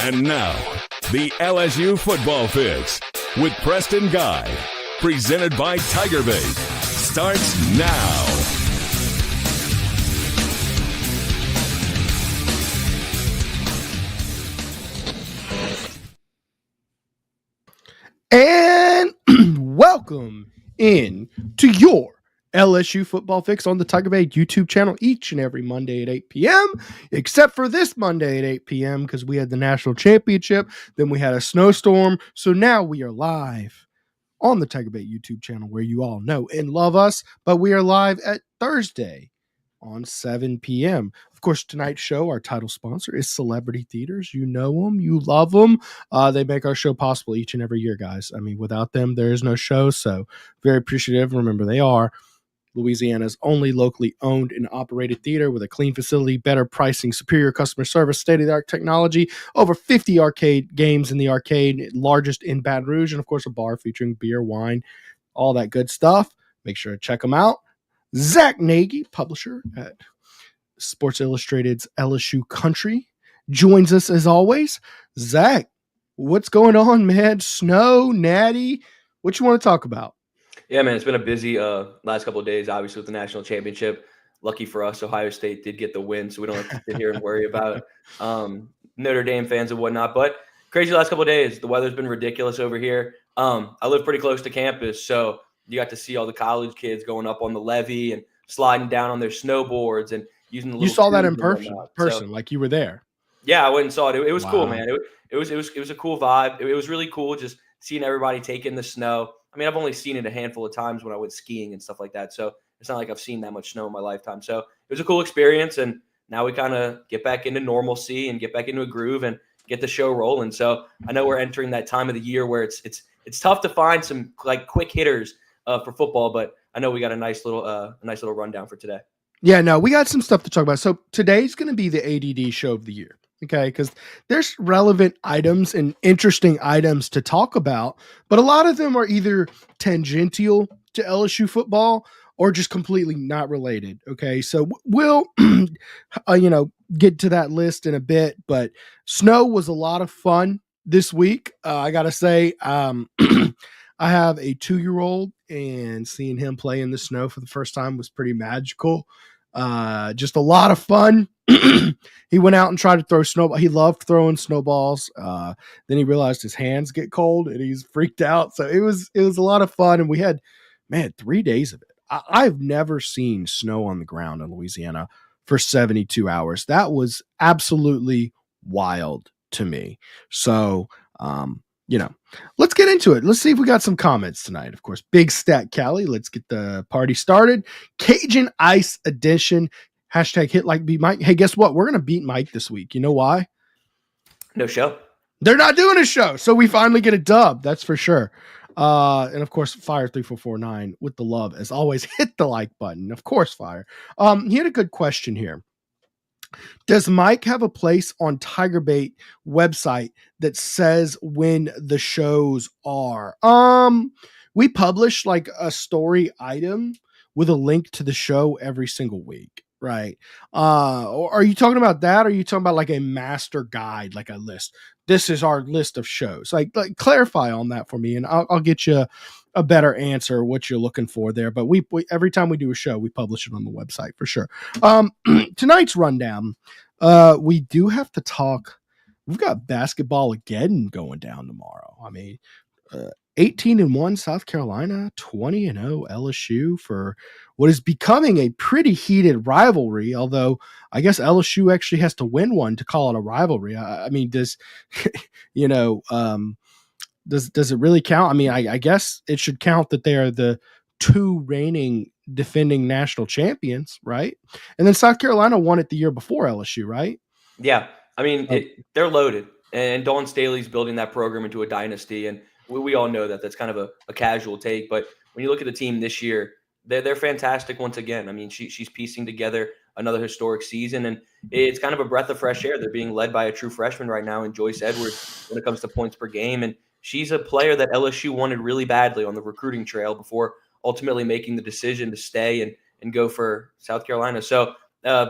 And now, the LSU Football Fix with Preston Guy, presented by TigerBait, starts now. And welcome in to your LSU Football Fix on the TigerBait YouTube channel each and every Monday at 8 p.m., except for this Monday at 8 p.m. because we had the national championship, then we had a snowstorm, so now we are live on the TigerBait YouTube channel where you all know and love us, but we are live at Thursday on 7 p.m. Of course, tonight's show, our title sponsor is Celebrity Theaters. You know them, you love them. They make our show possible each and every year, guys. I mean, without them, there is no show, so very appreciative. Remember, they are Louisiana's only locally owned and operated theater with a clean facility, better pricing, superior customer service, state-of-the-art technology, over 50 arcade games in the arcade, largest in Baton Rouge, and of course a bar featuring beer, wine, all that good stuff. Make sure to check them out. Zack, Nagy, publisher at Sports Illustrated's LSU Country, joins us as always. Zack, what's going on, man? Snow, Natty, what you want to talk about? Yeah, man, it's been a busy last couple of days, obviously, with the national championship. Lucky for us, Ohio State did get the win, so we don't have to sit here and worry about Notre Dame fans and whatnot. But crazy last couple of days. The weather's been ridiculous over here. I live pretty close to campus, so you got to see all the college kids going up on the levee and sliding down on their snowboards and using the little. You saw that in person, like you were there. Yeah, I went and saw it. It was cool, man. It was a cool vibe. It was really cool just seeing everybody take in the snow. I mean, I've only seen it a handful of times when I went skiing and stuff like that. So it's not like I've seen that much snow in my lifetime. So it was a cool experience. And now we kind of get back into normalcy and get back into a groove and get the show rolling. So I know we're entering that time of the year where it's tough to find some like quick hitters for football, but I know we got a nice little rundown for today. Yeah, no, we got some stuff to talk about. So today's going to be the ADD show of the year. Okay, because there's relevant items and interesting items to talk about, but a lot of them are either tangential to LSU football or just completely not related. Okay, so we'll, get to that list in a bit, but snow was a lot of fun this week. I got to say, I have a 2-year-old and seeing him play in the snow for the first time was pretty magical. Just a lot of fun. He went out and tried to throw snowball. He loved throwing snowballs. Then he realized his hands get cold and he's freaked out. So it was a lot of fun. And we had, 3 days of it. I've never seen snow on the ground in Louisiana for 72 hours. That was absolutely wild to me. So, let's get into it. Let's see if we got some comments tonight. Of course, Big Stat Cali. Let's get the party started. Cajun Ice Edition. Hashtag hit like beat Mike. Hey, guess what? We're going to beat Mike this week. You know why? No show. They're not doing a show. So we finally get a dub. That's for sure. And of course, Fire 3449 with the love. As always, hit the like button. Of course, Fire. He had a good question here. Does Mike have a place on TigerBait website that says when the shows are? We publish like a story item with a link to the show every single week, right? Or are you talking about that? Or are you talking about like a master guide, like a list? This is our list of shows. Like clarify on that for me, and I'll get you a better answer what you're looking for there. But we every time we do a show, we publish it on the website for sure. Tonight's rundown, we do have to talk. We've got basketball again going down tomorrow. I mean, 18-1 South Carolina, 20-0 LSU for what is becoming a pretty heated rivalry. Although I guess LSU actually has to win one to call it a rivalry. I mean, does it really count? I mean, I guess it should count that they are the 2 reigning defending national champions, right? And then South Carolina won it the year before LSU, right? Yeah. I mean, they're loaded. And Dawn Staley's building that program into a dynasty. And we all know that that's kind of a casual take. But when you look at the team this year, they're fantastic once again. I mean, she's piecing together another historic season. And it's kind of a breath of fresh air. They're being led by a true freshman right now in Joyce Edwards when it comes to points per game. And she's a player that LSU wanted really badly on the recruiting trail before ultimately making the decision to stay and go for South Carolina. So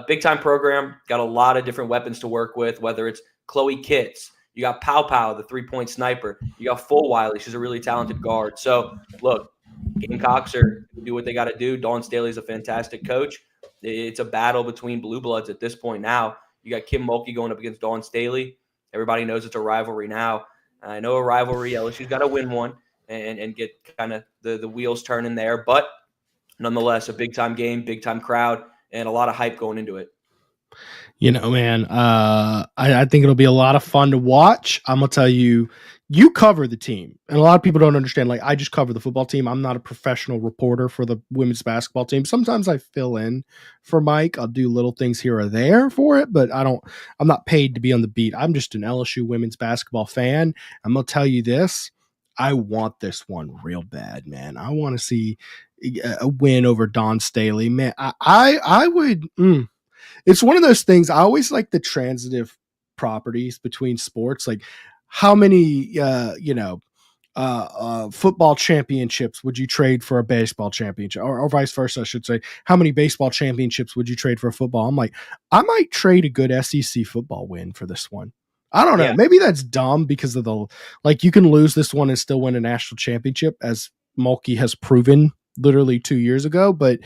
big time program, got a lot of different weapons to work with, whether it's Chloe Kitts, You got Pow Pow, the 3-point sniper. You got Full Wiley. She's a really talented guard. So, look, Gamecocks are do what they got to do. Dawn Staley's a fantastic coach. It's a battle between blue bloods at this point now. You got Kim Mulkey going up against Dawn Staley. Everybody knows it's a rivalry now. I know a rivalry. LSU's got to win one and get kind of the wheels turning there. But nonetheless, a big-time game, big-time crowd, and a lot of hype going into it. Man, I think it'll be a lot of fun to watch. I'm going to tell you, you cover the team. And a lot of people don't understand. Like, I just cover the football team. I'm not a professional reporter for the women's basketball team. Sometimes I fill in for Mike. I'll do little things here or there for it, but I'm not paid to be on the beat. I'm just an LSU women's basketball fan. I'm going to tell you this. I want this one real bad, man. I want to see a win over Dawn Staley, man. I would. It's one of those things. I always like the transitive properties between sports, like how many, football championships would you trade for a baseball championship, or vice versa, I should say. How many baseball championships would you trade for a football? I'm like, I might trade a good SEC football win for this one. I don't know. Yeah. Maybe that's dumb because of you can lose this one and still win a national championship, as Mulkey has proven literally 2 years ago, but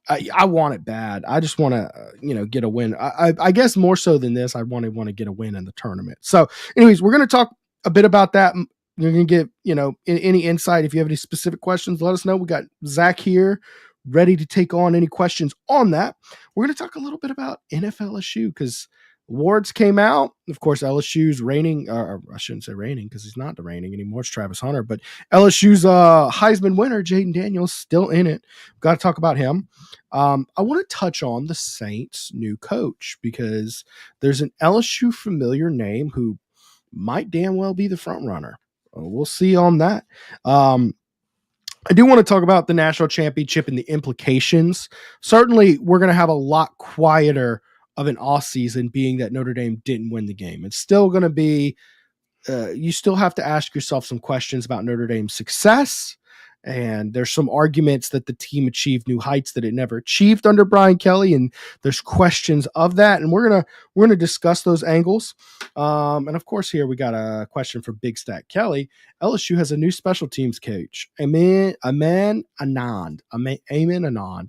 I want it bad. I just want to, get a win. I guess more so than this, I want to get a win in the tournament. So anyways, we're going to talk a bit about that. You're going to get, any insight. If you have any specific questions, let us know. We got Zack here ready to take on any questions on that. We're going to talk a little bit about NFLSU because awards came out. Of course, LSU's reigning, or I shouldn't say reigning because he's not the reigning anymore. It's Travis Hunter, but LSU's Heisman winner, Jaden Daniels, still in it. Got to talk about him. I want to touch on the Saints' new coach because there's an LSU familiar name who might damn well be the front runner. We'll see on that. I do want to talk about the national championship and the implications. Certainly, we're going to have a lot quieter of an off season, being that Notre Dame didn't win the game. It's still going to be, you still have to ask yourself some questions about Notre Dame's success. And there's some arguments that the team achieved new heights that it never achieved under Brian Kelly. And there's questions of that. And we're going to discuss those angles. And of course, here we got a question from Big Stack Kelly. LSU has a new special teams coach. Amen Anand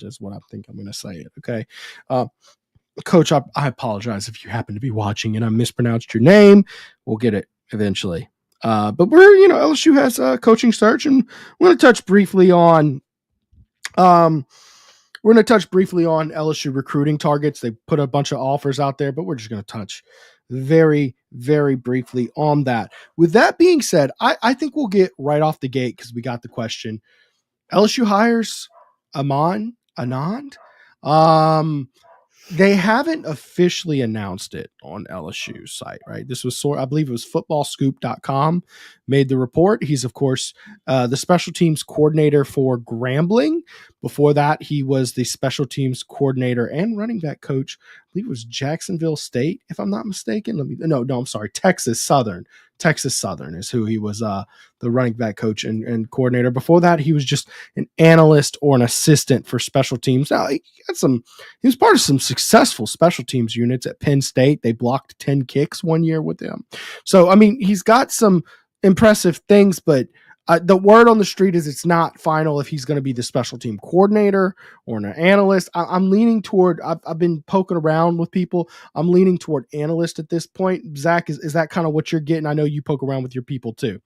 is what I think I'm going to say it. Okay. Coach, I apologize if you happen to be watching and I mispronounced your name. We'll get it eventually. But LSU has a coaching search, and we're going to touch briefly on LSU recruiting targets. They put a bunch of offers out there, but we're just going to touch very, very briefly on that. With that being said, I think we'll get right off the gate because we got the question. LSU hires Anand. They haven't officially announced it on LSU's site, right? This was I believe it was footballscoop.com made the report. He's, of course, the special teams coordinator for Grambling. Before that, he was the special teams coordinator and running back coach. I believe it was Jacksonville State, if I'm not mistaken. I'm sorry, Texas Southern. Texas Southern is who he was, the running back coach and coordinator. Before that, he was just an analyst or an assistant for special teams. Now, he was part of some successful special teams units at Penn State. They blocked 10 kicks one year with him. So, I mean, he's got some impressive things, but the word on the street is it's not final if he's going to be the special team coordinator or an analyst. I'm leaning toward, I've been poking around with people. I'm leaning toward analyst at this point. Zack, is that kind of what you're getting? I know you poke around with your people too.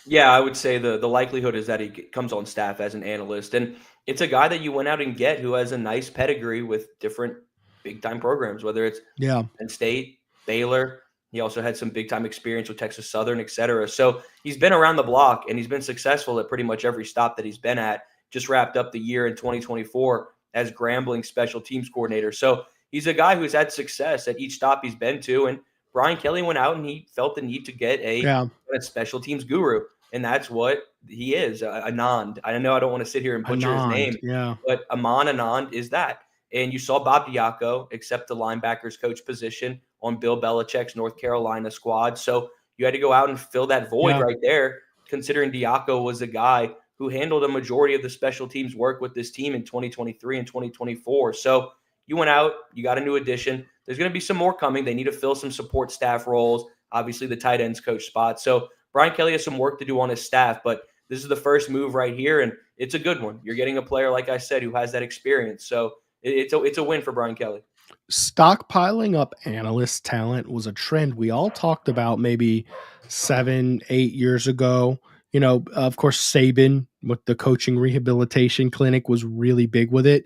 Yeah, I would say the likelihood is that he comes on staff as an analyst. And it's a guy that you went out and get who has a nice pedigree with different big-time programs, whether it's Penn State, Baylor. He also had some big-time experience with Texas Southern, et cetera. So he's been around the block, and he's been successful at pretty much every stop that he's been at. Just wrapped up the year in 2024 as Grambling special teams coordinator. So he's a guy who's had success at each stop he's been to. And Brian Kelly went out and he felt the need to get a special teams guru. And that's what he is, Anand. I know I don't want to sit here and butcher his name, but Aman Anand is that. And you saw Bob Diaco accept the linebackers coach position on Bill Belichick's North Carolina squad. So you had to go out and fill that void right there, considering Diaco was a guy who handled a majority of the special teams work with this team in 2023 and 2024. So you went out, you got a new addition. There's going to be some more coming. They need to fill some support staff roles. obviously the tight ends coach spot. So Brian Kelly has some work to do on his staff, but this is the first move right here, and it's a good one. You're getting a player, like I said, who has that experience. So it's a win for Brian Kelly. Stockpiling up analyst talent was a trend we all talked about maybe 7-8 years ago. Of course, Saban with the coaching rehabilitation clinic was really big with it.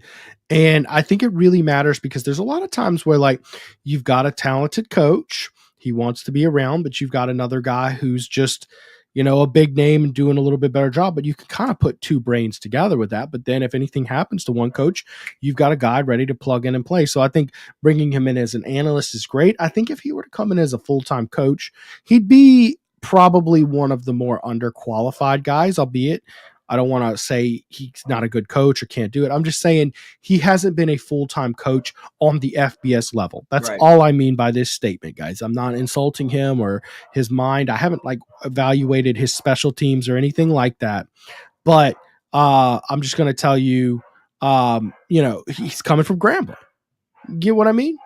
And I think it really matters because there's a lot of times where like you've got a talented coach, he wants to be around, but you've got another guy who's just, a big name and doing a little bit better job, but you can kind of put two brains together with that. But then if anything happens to one coach, you've got a guy ready to plug in and play. So I think bringing him in as an analyst is great. I think if he were to come in as a full-time coach, he'd be probably one of the more underqualified guys, albeit I don't want to say he's not a good coach or can't do it. I'm just saying he hasn't been a full-time coach on the FBS level. That's right. all I mean by this statement, guys. I'm not insulting him or his mind. I haven't evaluated his special teams or anything like that. But I'm just going to tell you, he's coming from Grambling. Get what I mean?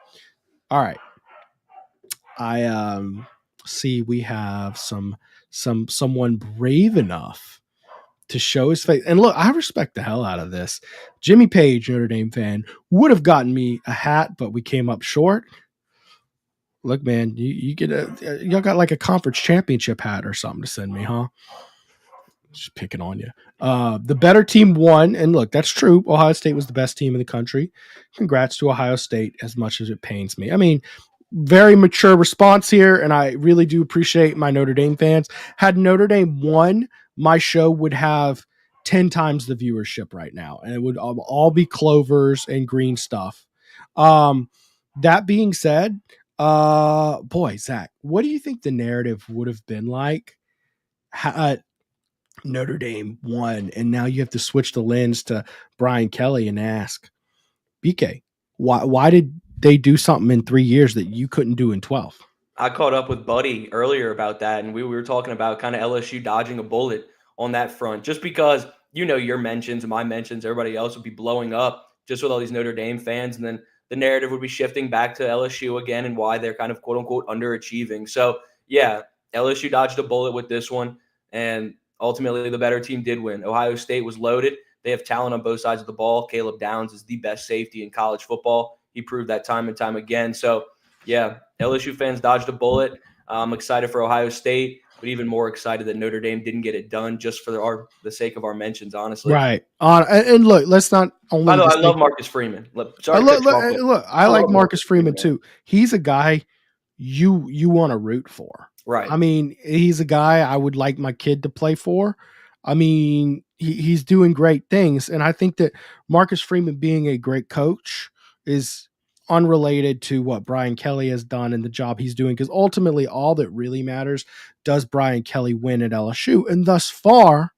All right. I see we have someone brave enough to show his face. And look, I respect the hell out of this. Jimmy Page, Notre Dame fan, would have gotten me a hat, but we came up short. Look, man, you get y'all got like a conference championship hat or something to send me, huh? Just picking on you. The better team won, and look, that's true. Ohio State was the best team in the country. Congrats to Ohio State, as much as it pains me. I mean, very mature response here, and I really do appreciate my Notre Dame fans. Had Notre Dame won, my show would have 10 times the viewership right now, and it would all be clovers and green stuff. That being said, boy, Zach, what do you think the narrative would have been like had Notre Dame won, and now you have to switch the lens to Brian Kelly and ask, BK, why did they do something in 3 years that you couldn't do in 12? I caught up with Buddy earlier about that, and we were talking about kind of LSU dodging a bullet on that front, just because, your mentions and my mentions, everybody else would be blowing up just with all these Notre Dame fans, and then the narrative would be shifting back to LSU again and why they're kind of quote-unquote underachieving. So, yeah, LSU dodged a bullet with this one, and ultimately the better team did win. Ohio State was loaded. They have talent on both sides of the ball. Caleb Downs is the best safety in college football. He proved that time and time again. So, yeah, LSU fans dodged a bullet. I'm excited for Ohio State, but even more excited that Notre Dame didn't get it done just for the sake of our mentions, honestly. Right. And look, let's not only. By the way, I love Marcus Freeman. I like Marcus Freeman too. He's a guy you want to root for. Right. I mean, he's a guy I would like my kid to play for. I mean, he's doing great things. And I think that Marcus Freeman being a great coach is unrelated to what Brian Kelly has done and the job he's doing, because ultimately all that really matters, does Brian Kelly win at LSU? And thus far,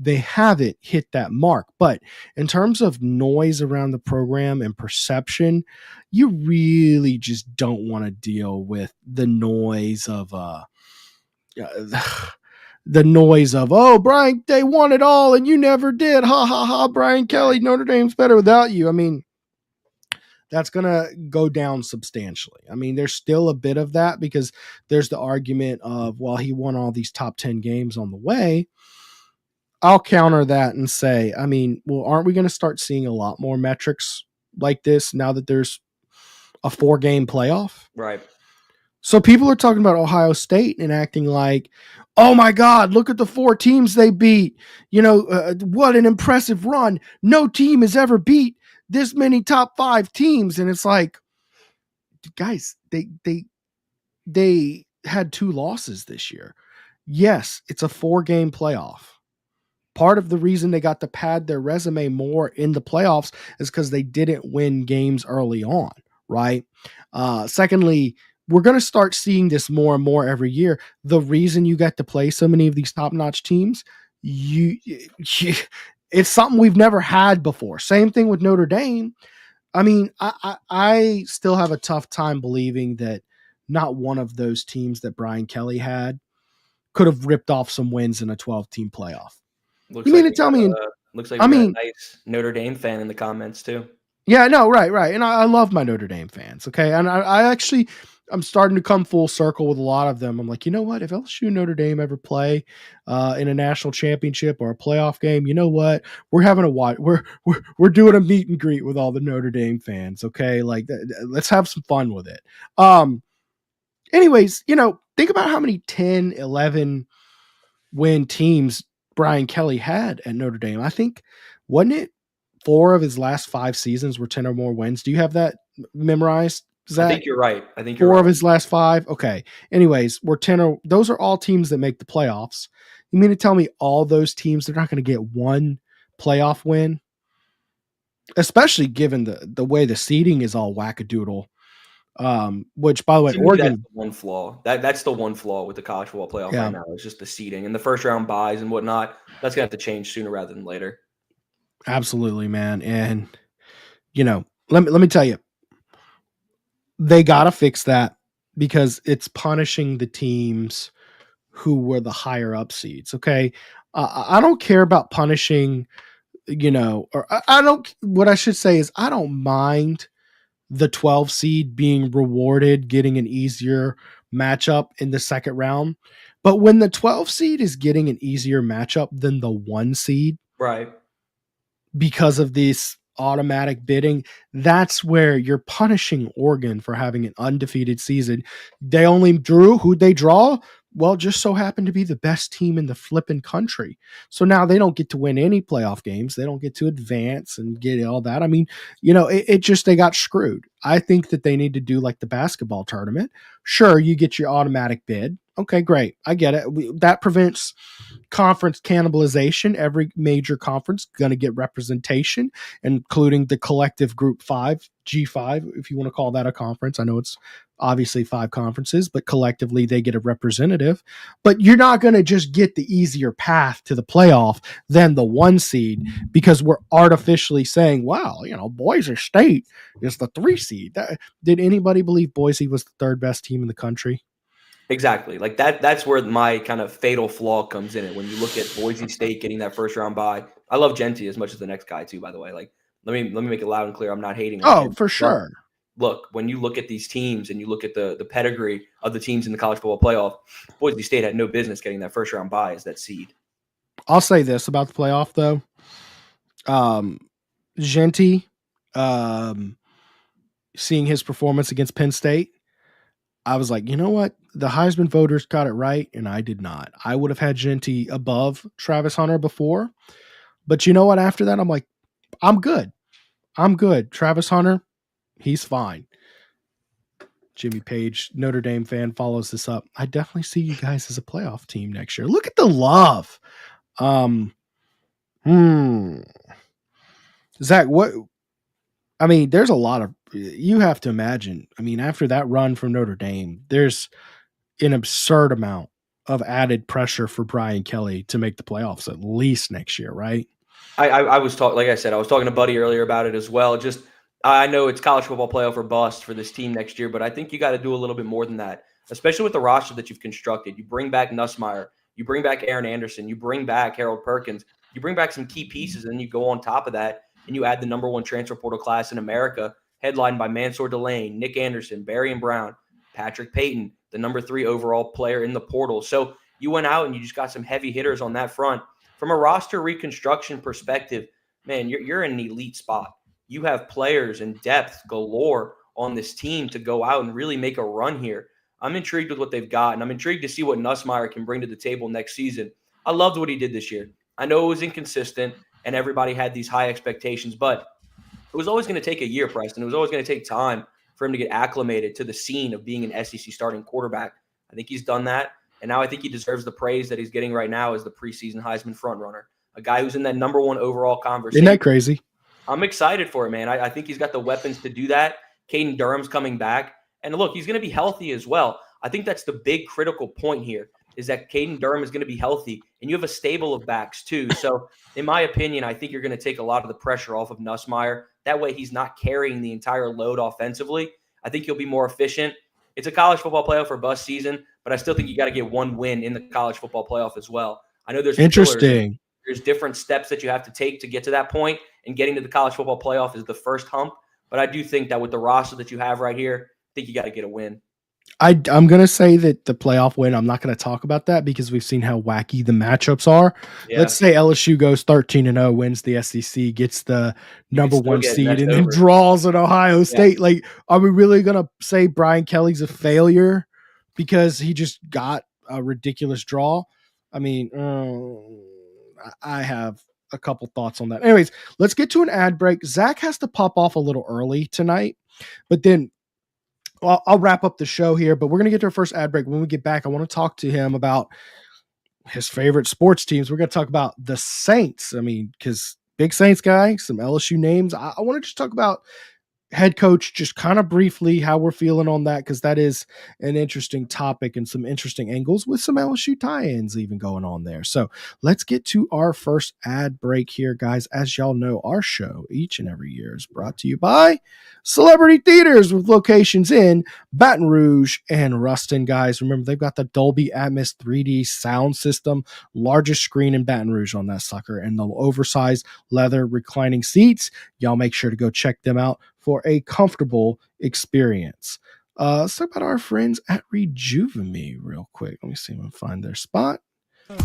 they haven't hit that mark. But in terms of noise around the program and perception, you really just don't want to deal with the noise of oh, Brian, they won it all and you never did. Ha ha ha, Brian Kelly, Notre Dame's better without you. I mean, that's going to go down substantially. I mean, there's still a bit of that because there's the argument of, well, he won all these top 10 games on the way. I'll counter that and say, I mean, well, aren't we going to start seeing a lot more metrics like this now that there's a 4-game playoff? Right. So people are talking about Ohio State and acting like, oh my God, look at the 4 teams they beat. What an impressive run. No team has ever beat this many top 5 teams. And it's like, guys, they had 2 losses this year. Yes, it's a 4-game playoff. Part of the reason they got to pad their resume more in the playoffs is because they didn't win games early on, right? Secondly, we're going to start seeing this more and more every year. The reason you get to play so many of these top-notch teams, it's something we've never had before. Same thing with Notre Dame. I mean, I still have a tough time believing that not one of those teams that Brian Kelly had could have ripped off some wins in a 12-team playoff. Looks like a nice Notre Dame fan in the comments too. Yeah, no, right. And I love my Notre Dame fans. Okay. And I actually, I'm starting to come full circle with a lot of them. I'm like, you know what? If LSU and Notre Dame ever play in a national championship or a playoff game, you know what? We're having we're doing a meet and greet with all the Notre Dame fans. Okay, like let's have some fun with it. Anyways, think about how many 10, 11 win teams Brian Kelly had at Notre Dame. I think, wasn't it 4 of his last 5 seasons were 10 or more wins? Do you have that memorized, Zack? I think you're right. I think 4 of his last 5. Okay. Anyways, those are all teams that make the playoffs. You mean to tell me all those teams, they're not going to get one playoff win? Especially given the way the seeding is all wackadoodle. Which, by the way, Oregon. That's the one flaw. That's the one flaw with the college football playoff right now. It's just the seeding and the first round buys and whatnot. That's gonna have to change sooner rather than later. Absolutely, man. And let me tell you, they gotta fix that because it's punishing the teams who were the higher up seeds. Okay, I don't care about punishing. Or I don't. What I should say is I don't mind the 12 seed being rewarded, getting an easier matchup in the second round. But when the 12 seed is getting an easier matchup than the 1 seed, right, because of this automatic bidding, that's where you're punishing Oregon for having an undefeated season. They only drew who'd they draw? Well, just so happened to be the best team in the flipping country. So now they don't get to win any playoff games. They don't get to advance and get all that. I mean, it just, they got screwed. I think that they need to do like the basketball tournament. Sure, you get your automatic bid. Okay, great. I get it. That prevents conference cannibalization. Every major conference going to get representation, including the collective Group 5, G5, if you want to call that a conference. I know it's obviously 5 conferences, but collectively they get a representative. But you're not going to just get the easier path to the playoff than the 1 seed because we're artificially saying, wow, Boise State is the 3 seed. Did anybody believe Boise was the 3rd best team in the country? Exactly. Like that's where my kind of fatal flaw comes in it. When you look at Boise State getting that first round bye, I love Genty as much as the next guy too, by the way. Like let me make it loud and clear. I'm not hating on him. For sure. But look, when you look at these teams and you look at the pedigree of the teams in the college football playoff, Boise State had no business getting that first round bye as that seed. I'll say this about the playoff though. Genty, seeing his performance against Penn State, I was like, you know what? The Heisman voters got it right, and I did not. I would have had Genty above Travis Hunter before. But you know what? After that, I'm like, I'm good. Travis Hunter, he's fine. Jimmy Page, Notre Dame fan, follows this up. I definitely see you guys as a playoff team next year. Look at the love. Zack, there's a lot of, you have to imagine, after that run from Notre Dame, there's an absurd amount of added pressure for Brian Kelly to make the playoffs at least next year, right? I was talking, like I said, I was talking to Buddy earlier about it as well. Just, I know it's college football playoff or bust for this team next year, but I think you got to do a little bit more than that, especially with the roster that you've constructed. You bring back Nussmeier, you bring back Aaron Anderson, you bring back Harold Perkins, you bring back some key pieces, and then you go on top of that and you add the number 1 transfer portal class in America, headlined by Mansour Delane, Nick Anderson, Barry Brown, Patrick Payton, the number 3 overall player in the portal. So you went out and you just got some heavy hitters on that front. From a roster reconstruction perspective, man, you're in an elite spot. You have players and depth galore on this team to go out and really make a run here. I'm intrigued with what they've got, and I'm intrigued to see what Nussmeier can bring to the table next season. I loved what he did this year. I know it was inconsistent, and everybody had these high expectations, but it was always going to take a year, Preston. It was always going to take time for him to get acclimated to the scene of being an SEC starting quarterback. I think he's done that, and now I think he deserves the praise that he's getting right now as the preseason Heisman frontrunner, a guy who's in that number 1 overall conversation. Isn't that crazy? I'm excited for it, man. I think he's got the weapons to do that. Caden Durham's coming back, and look, he's going to be healthy as well. I think that's the big critical point here, is that Caden Durham is going to be healthy, and you have a stable of backs too. So in my opinion, I think you're going to take a lot of the pressure off of Nussmeier. That way he's not carrying the entire load offensively. I think he'll be more efficient. It's a college football playoff or bust season, but I still think you got to get 1 win in the college football playoff as well. I know there's interesting. There's different steps that you have to take to get to that point, and getting to the college football playoff is the first hump. But I do think that with the roster that you have right here, I think you got to get a win. I'm going to say that the playoff win, I'm not going to talk about that because we've seen how wacky the matchups are. Yeah. Let's say LSU goes 13-0, wins the SEC, gets the You could number still one get seed, messed and then over. draws at Ohio State. Like, are we really going to say Brian Kelly's a failure because he just got a ridiculous draw? I mean, I have a couple thoughts on that. Anyways, let's get to an ad break. Zack has to pop off a little early tonight, but then I'll wrap up the show here, but we're going to get to our first ad break. When we get back, I want to talk to him about his favorite sports teams. We're going to talk about the Saints. I mean, because big Saints guy, some LSU names. I want to just talk about head coach, just kind of briefly how we're feeling on that, because that is an interesting topic and some interesting angles with some LSU tie-ins even going on there. So let's get to our first ad break here, guys. As y'all know, our show each and every year is brought to you by Celebrity Theaters with locations in Baton Rouge and Ruston. Guys, remember, they've got the Dolby Atmos 3D sound system, largest screen in Baton Rouge on that sucker, and the oversized leather reclining seats. Y'all make sure to go check them out for a comfortable experience. Let's talk about our friends at Rejuvame real quick. Let me see if I can find their spot.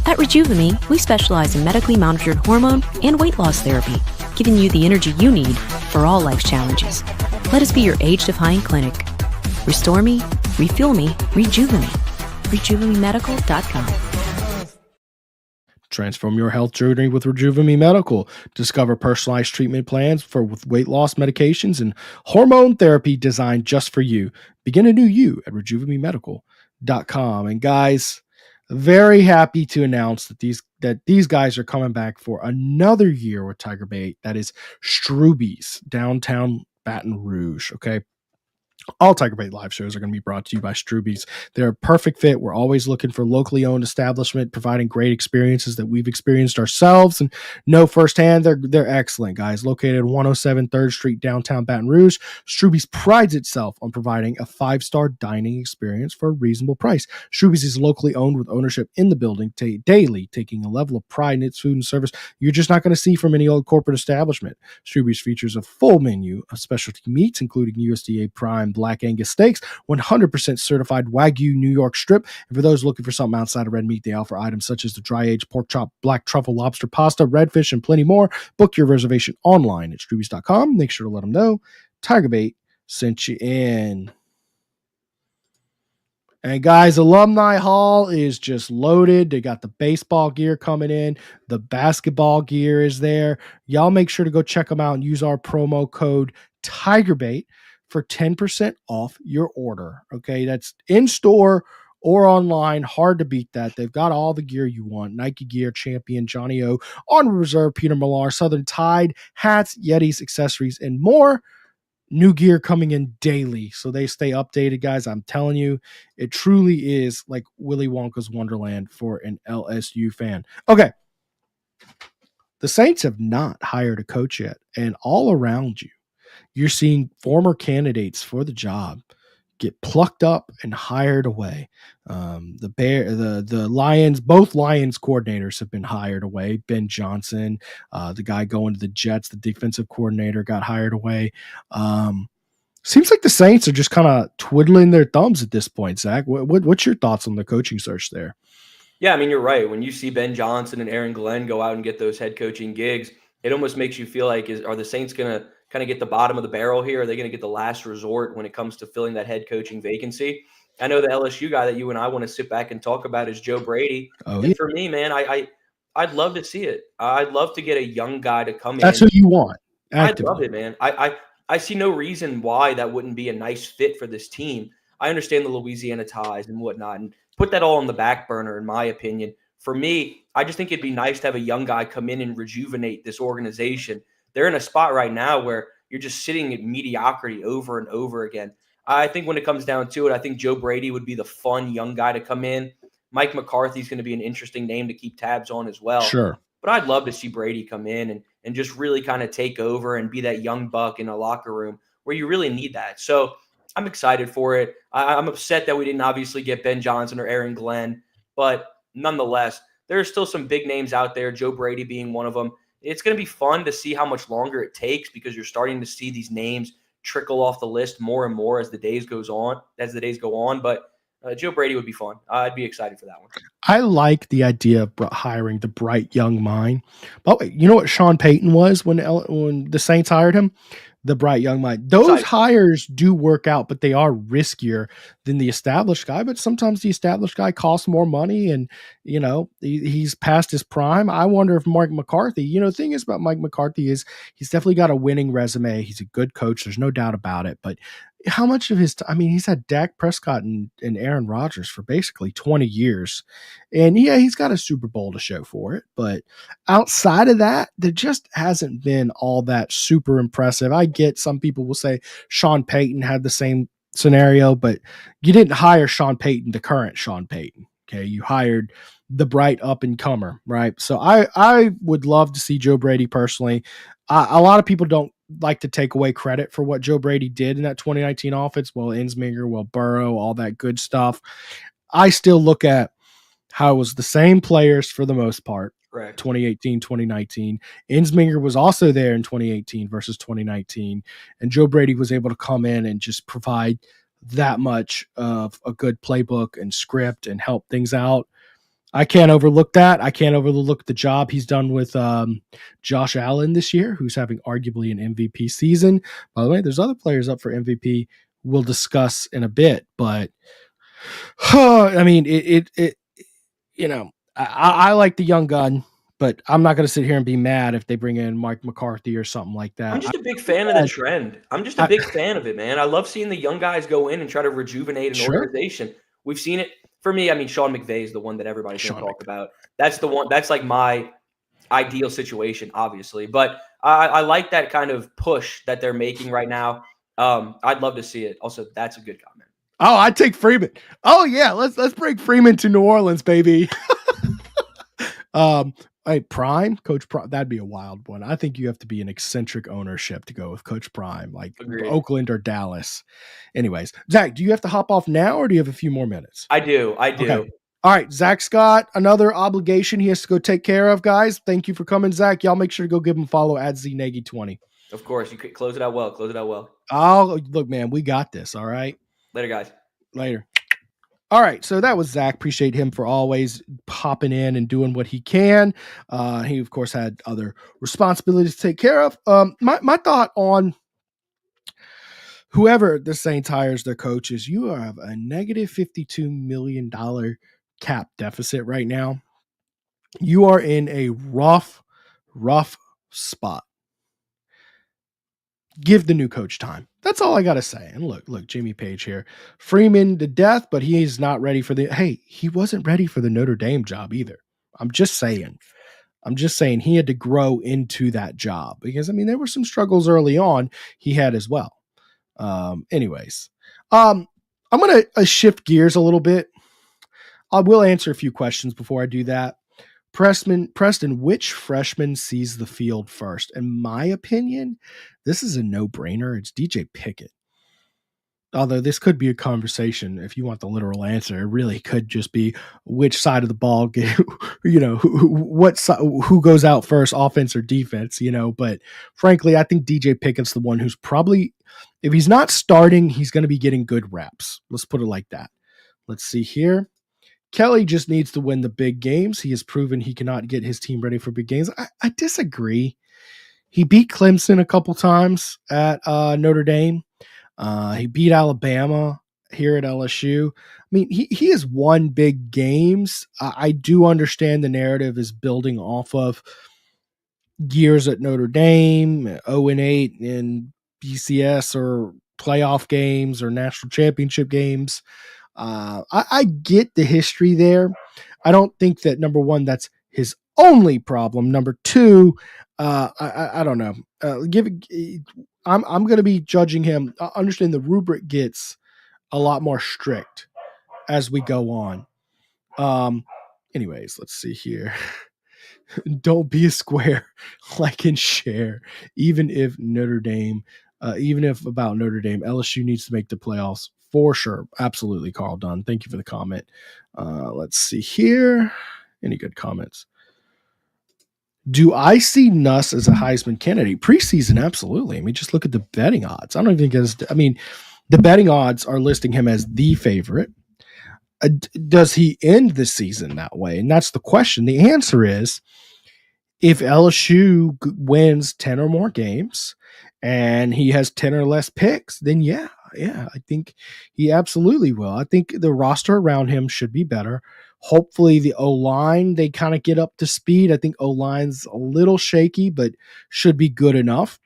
At Rejuvame, we specialize in medically monitored hormone and weight loss therapy, giving you the energy you need for all life's challenges. Let us be your age-defying clinic. Restore me, refuel me, Rejuvame. RejuvameMedical.com. Transform your health journey with Rejuvame Medical. Discover personalized treatment plans with weight loss medications and hormone therapy designed just for you. Begin a new you at RejuvameMedical.com. And guys, very happy to announce that these guys are coming back for another year with TigerBait. That is Struby's, downtown Baton Rouge. Okay. All TigerBait live shows are going to be brought to you by Struby's. They're a perfect fit. We're always looking for locally owned establishment, providing great experiences that we've experienced ourselves and know firsthand. They're excellent, guys. Located 107 3rd Street, downtown Baton Rouge, Struby's prides itself on providing a 5-star dining experience for a reasonable price. Struby's is locally owned with ownership in the building daily, taking a level of pride in its food and service you're just not going to see from any old corporate establishment. Struby's features a full menu of specialty meats, including USDA Prime Black Angus steaks, 100% certified Wagyu New York strip. And for those looking for something outside of red meat, they offer items such as the dry-aged pork chop, black truffle lobster pasta, redfish, and plenty more. Book your reservation online at strubys.com. Make sure to let them know TigerBait sent you in. And guys, Alumni Hall is just loaded. They got the baseball gear coming in. The basketball gear is there. Y'all make sure to go check them out and use our promo code TigerBait for 10% off your order. Okay, that's in store or online. Hard to beat that. They've got all the gear you want. Nike gear, Champion, Johnny O, On Reserve, Peter Millar, Southern Tide, hats, Yetis, accessories, and more. New gear coming in daily, so they stay updated, guys. I'm telling you, it truly is like Willy Wonka's Wonderland for an LSU fan. Okay, the Saints have not hired a coach yet, and all around you, you're seeing former candidates for the job get plucked up and hired away. The Lions, both Lions coordinators have been hired away. Ben Johnson, the guy going to the Jets, the defensive coordinator, got hired away. Seems like the Saints are just kind of twiddling their thumbs at this point. Zach, what's your thoughts on the coaching search there? Yeah, I mean, you're right. When you see Ben Johnson and Aaron Glenn go out and get those head coaching gigs, it almost makes you feel like, are the Saints going to kind of get the bottom of the barrel here? Are they going to get the last resort when it comes to filling that head coaching vacancy? I know the LSU guy that you and I want to sit back and talk about is Joe Brady. Oh, And yeah. for me, man, I'd love to see it. I'd love to get a young guy to come in. That's who you want. I'd love it, man. I see no reason why that wouldn't be a nice fit for this team. I understand the Louisiana ties and whatnot, and put that all on the back burner, in my opinion. For me, I just think it'd be nice to have a young guy come in and rejuvenate this organization. They're in a spot right now where you're just sitting at mediocrity over and over again. I think when it comes down to it, I think Joe Brady would be the fun young guy to come in. Mike McCarthy's going to be an interesting name to keep tabs on as well. Sure. But I'd love to see Brady come in and just really kind of take over and be that young buck in a locker room where you really need that. So I'm excited for it. I'm upset that we didn't obviously get Ben Johnson or Aaron Glenn, but nonetheless, there are still some big names out there, Joe Brady being one of them. It's going to be fun to see how much longer it takes because you're starting to see these names trickle off the list more and more as the days go on. But Joe Brady would be fun. I'd be excited for that one. I like the idea of hiring the bright young mind. But wait, you know what Sean Payton was when the Saints hired him? The bright young mind. Those hires do work out, but they are riskier than the established guy. But sometimes the established guy costs more money, and he's past his prime. I wonder if Mike McCarthy. The thing is about Mike McCarthy is he's definitely got a winning resume. He's a good coach. There's no doubt about it. But how much of his he's had Dak Prescott and Aaron Rodgers for basically 20 years. And yeah, he's got a Super Bowl to show for it. But outside of that, there just hasn't been all that super impressive. I get some people will say Sean Payton had the same scenario, but you didn't hire Sean Payton, the current Sean Payton. Okay. You hired the bright up and comer, right? So I would love to see Joe Brady personally. A lot of people don't like to take away credit for what Joe Brady did in that 2019 offense. Well, Ensminger, Burrow, all that good stuff. I still look at how it was the same players for the most part. Right. 2018, 2019. Ensminger was also there in 2018 versus 2019. And Joe Brady was able to come in and just provide that much of a good playbook and script and help things out. I can't overlook that. I can't overlook the job he's done with Josh Allen this year, who's having arguably an MVP season. By the way, there's other players up for MVP we'll discuss in a bit, but I like the young gun, but I'm not going to sit here and be mad if they bring in Mike McCarthy or something like that. I'm just a big fan of the trend. I'm just a big fan of it, man. I love seeing the young guys go in and try to rejuvenate an organization. We've seen it. For me, Sean McVay is the one that everybody's going to talk about. That's the one. That's like my ideal situation, obviously. But I like that kind of push that they're making right now. I'd love to see it. Also, that's a good comment. Oh, I'd take Freeman. Oh yeah, let's bring Freeman to New Orleans, baby. Coach Prime, that'd be a wild one. I think you have to be an eccentric ownership to go with Coach Prime, like Agreed. Oakland or Dallas. Anyways, Zach, do you have to hop off now or do you have a few more minutes? I do. Okay. All right, Zach's got another obligation he has to go take care of, guys. Thank you for coming, Zach. Y'all make sure to go give him a follow at ZNagy20. Of course. You could close it out well. Oh, look, man, we got this. All right. Later, guys. Later. All right, so that was Zach. Appreciate him for always popping in and doing what he can. He, of course, had other responsibilities to take care of. My thought on whoever the Saints hires their coaches, you have a negative $52 million cap deficit right now. You are in a rough spot. Give the new coach time. That's all I got to say. And look, Jimmy Page here. Freeman to death, but he's not ready for he wasn't ready for the Notre Dame job either. I'm just saying he had to grow into that job because, there were some struggles early on he had as well. Anyways, I'm going to shift gears a little bit. I will answer a few questions before I do that. Preston, which freshman sees the field first? In my opinion, this is a no-brainer. It's DJ Pickett. Although this could be a conversation, if you want the literal answer, it really could just be which side of the ball, who goes out first, offense or defense, But frankly, I think DJ Pickett's the one who's probably, if he's not starting, he's going to be getting good reps. Let's put it like that. Let's see here. Kelly just needs to win the big games. He has proven he cannot get his team ready for big games. I disagree. He beat Clemson a couple times at Notre Dame. He beat Alabama here at LSU. He has won big games. I do understand the narrative is building off of years at Notre Dame, 0-8 in BCS or playoff games or national championship games. I get the history there. I don't think that, number one, that's his only problem. Number two, I don't know. I'm going to be judging him. I understand the rubric gets a lot more strict as we go on. Anyways, let's see here. Don't be a square, like and share. Even if about Notre Dame, LSU needs to make the playoffs. For sure. Absolutely, Carl Dunn. Thank you for the comment. Let's see here. Any good comments? Do I see Nuss as a Heisman candidate? Preseason, absolutely. I mean, just look at the betting odds. I don't think the betting odds are listing him as the favorite. Does he end the season that way? And that's the question. The answer is, if LSU wins 10 or more games and he has 10 or less picks, then yeah, I think he absolutely will. I think the roster around him should be better. Hopefully the O-line, they kind of get up to speed. I think O-line's a little shaky, but should be good enough.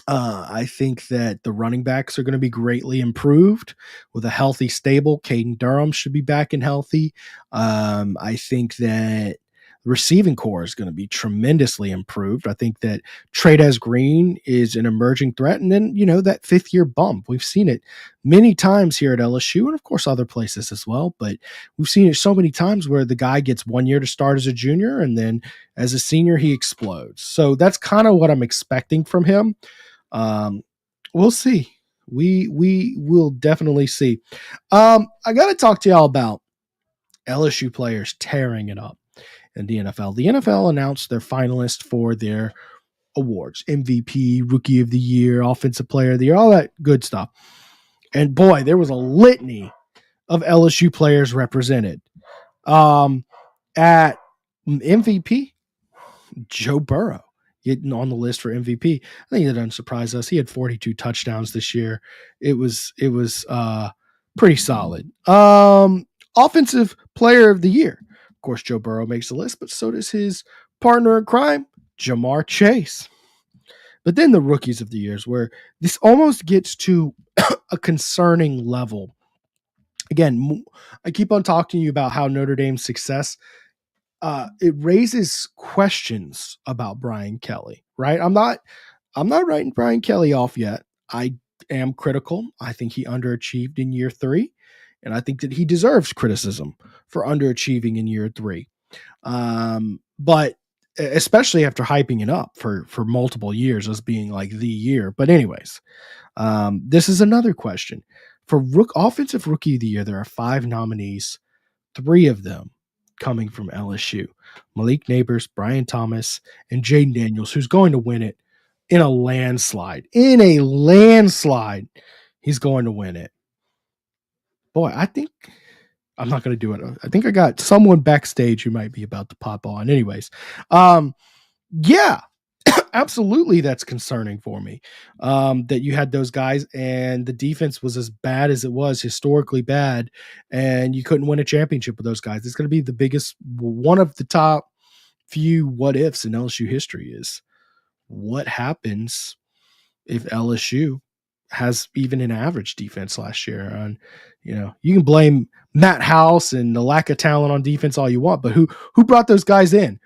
I think that the running backs are going to be greatly improved with a healthy stable. Caden Durham should be back and healthy. I think that the receiving core is going to be tremendously improved. I think that Trades Green is an emerging threat. And then, that 5th-year bump. We've seen it many times here at LSU and, of course, other places as well. But we've seen it so many times where the guy gets 1 year to start as a junior, and then as a senior, he explodes. So that's kind of what I'm expecting from him. We'll see. We will definitely see. I got to talk to y'all about LSU players tearing it up in the NFL. The NFL announced their finalists for their awards: MVP, Rookie of the Year, Offensive Player of the Year, all that good stuff. And boy, there was a litany of LSU players represented. At MVP, Joe Burrow getting on the list for MVP. I think that doesn't surprise us. He had 42 touchdowns this year. It was pretty solid. Offensive Player of the Year. Of course, Joe Burrow makes the list, but so does his partner in crime, Jamar Chase. But then the Rookies of the Years, where this almost gets to a concerning level. Again, I keep on talking to you about how Notre Dame's success, it raises questions about Brian Kelly, right? I'm not writing Brian Kelly off yet. I am critical. I think he underachieved in year 3. And I think that he deserves criticism for underachieving in year 3. But especially after hyping it up for multiple years as being like the year. But anyways, this is another question. For Offensive Rookie of the Year, there are 5 nominees, 3 of them coming from LSU. Malik Neighbors, Brian Thomas, and Jaden Daniels, who's going to win it in a landslide. In a landslide, he's going to win it. Boy, I think I'm not going to do it. I think I got someone backstage who might be about to pop on. Anyways, yeah, absolutely. That's concerning for me that you had those guys and the defense was as bad as it was, historically bad, and you couldn't win a championship with those guys. It's going to be one of the top few what ifs in LSU history is what happens if LSU has even an average defense last year. And you can blame Matt House and the lack of talent on defense all you want, but who brought those guys in?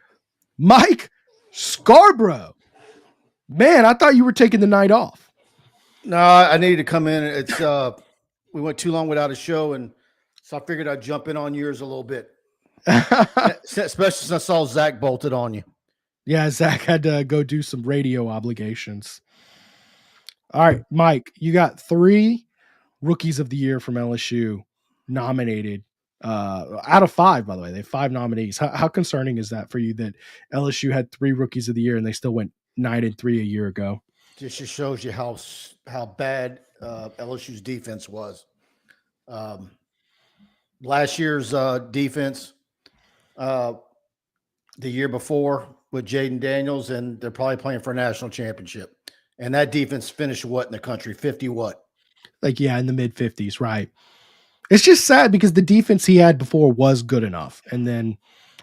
Mike Scarborough. Man, I thought you were taking the night off. No, I needed to come in. It's we went too long without a show, and so I figured I'd jump in on yours a little bit. Especially since I saw Zack bolted on you. Yeah, Zack had to go do some radio obligations. All right, Mike, you got 3 Rookies of the Year from LSU nominated out of 5, by the way. They have 5 nominees. How concerning is that for you that LSU had 3 Rookies of the Year and they still went 9-3 a year ago? Just shows you how bad LSU's defense was. Last year's defense, the year before with Jaden Daniels, and they're probably playing for a national championship. And that defense finished what in the country? 50 what? Like, yeah, in the mid-50s, right. It's just sad because the defense he had before was good enough. And then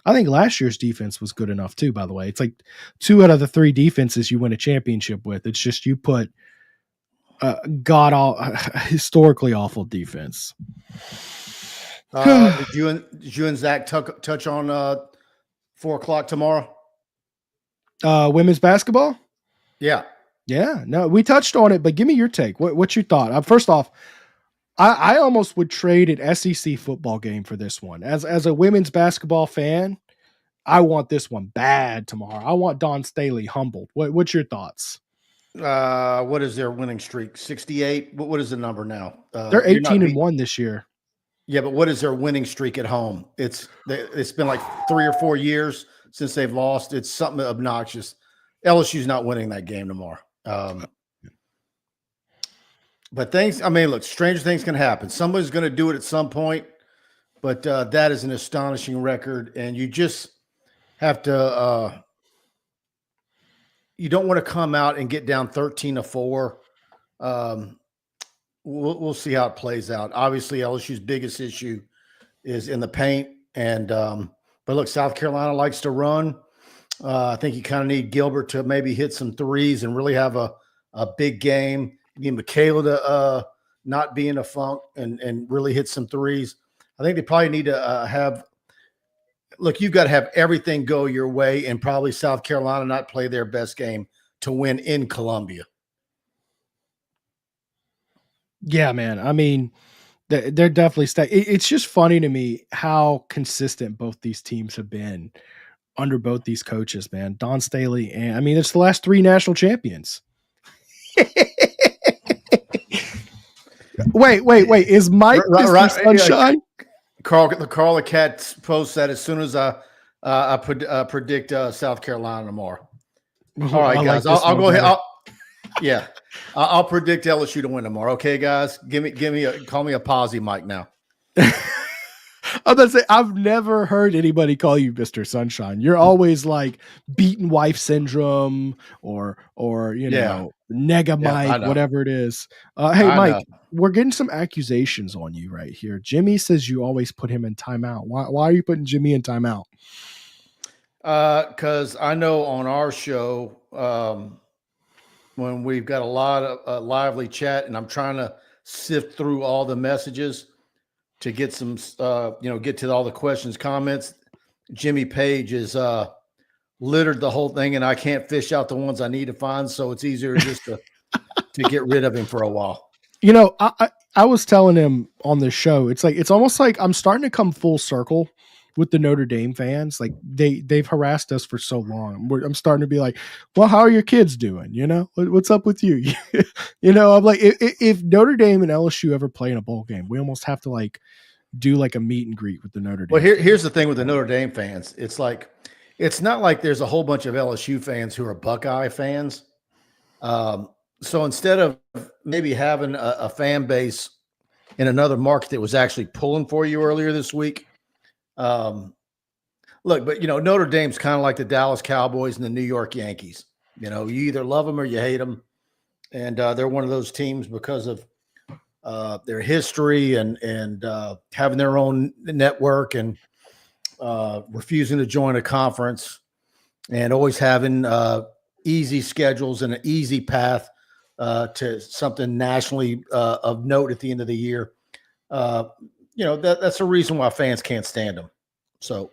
I think last year's defense was good enough too, by the way. It's like 2 out of the 3 defenses you win a championship with. It's just you put historically awful defense. Did you and Zack touch on 4:00 tomorrow? Women's basketball? Yeah. Yeah, no, we touched on it, but give me your take. What's your thought? First off, I almost would trade an SEC football game for this one. As a women's basketball fan, I want this one bad tomorrow. I want Dawn Staley humbled. What's your thoughts? What is their winning streak? 68? What is the number now? They're 18-1 this year. Yeah, but what is their winning streak at home? It's been like 3 or 4 years since they've lost. It's something obnoxious. LSU's not winning that game tomorrow. But look, stranger things can happen. Somebody's going to do it at some point, but that is an astonishing record, and you just have to you don't want to come out and get down 13-4. We'll see how it plays out. Obviously, LSU's biggest issue is in the paint, and but look, South Carolina likes to run. I think you kind of need Gilbert to maybe hit some threes and really have a big game. You need Michaela to not be in a funk and really hit some threes. I think they probably need to you've got to have everything go your way, and probably South Carolina not play their best game to win in Columbia. Yeah, man. I mean, they're definitely it's just funny to me how consistent both these teams have been under both these coaches, man. Don Staley, and I mean, it's the last 3 national champions. Wait. Is Mike Mr. Sunshine? Carl the Cat posts that as soon as I predict South Carolina tomorrow. All right, guys. I'll go ahead. I'll predict LSU to win tomorrow. Okay, guys. Call me a posy Mike now. I'm about to say, I've never heard anybody call you Mr. Sunshine. You're always like beaten wife syndrome or nega Mike, whatever it is. Hey, Mike, we're getting some accusations on you right here. Jimmy says you always put him in timeout. Why are you putting Jimmy in timeout? Because I know on our show, when we've got a lot of lively chat and I'm trying to sift through all the messages to get some, get to all the questions, comments, Jimmy Page is littered the whole thing, and I can't fish out the ones I need to find. So it's easier just to get rid of him for a while. I was telling him on the show, it's almost like I'm starting to come full circle with the Notre Dame fans. Like they've harassed us for so long. I'm starting to be like, well, how are your kids doing? What's up with you? I'm like, if Notre Dame and LSU ever play in a bowl game, we almost have to do a meet and greet with the Notre Dame. Well, here's the thing with the Notre Dame fans. It's like, it's not like there's a whole bunch of LSU fans who are Buckeye fans. So instead of maybe having a fan base in another market that was actually pulling for you earlier this week, Notre Dame's kind of like the Dallas Cowboys and the New York Yankees. You either love them or you hate them. And they're one of those teams because of their history and having their own network and refusing to join a conference and always having easy schedules and an easy path to something nationally of note at the end of the year. That's a reason why fans can't stand them. So,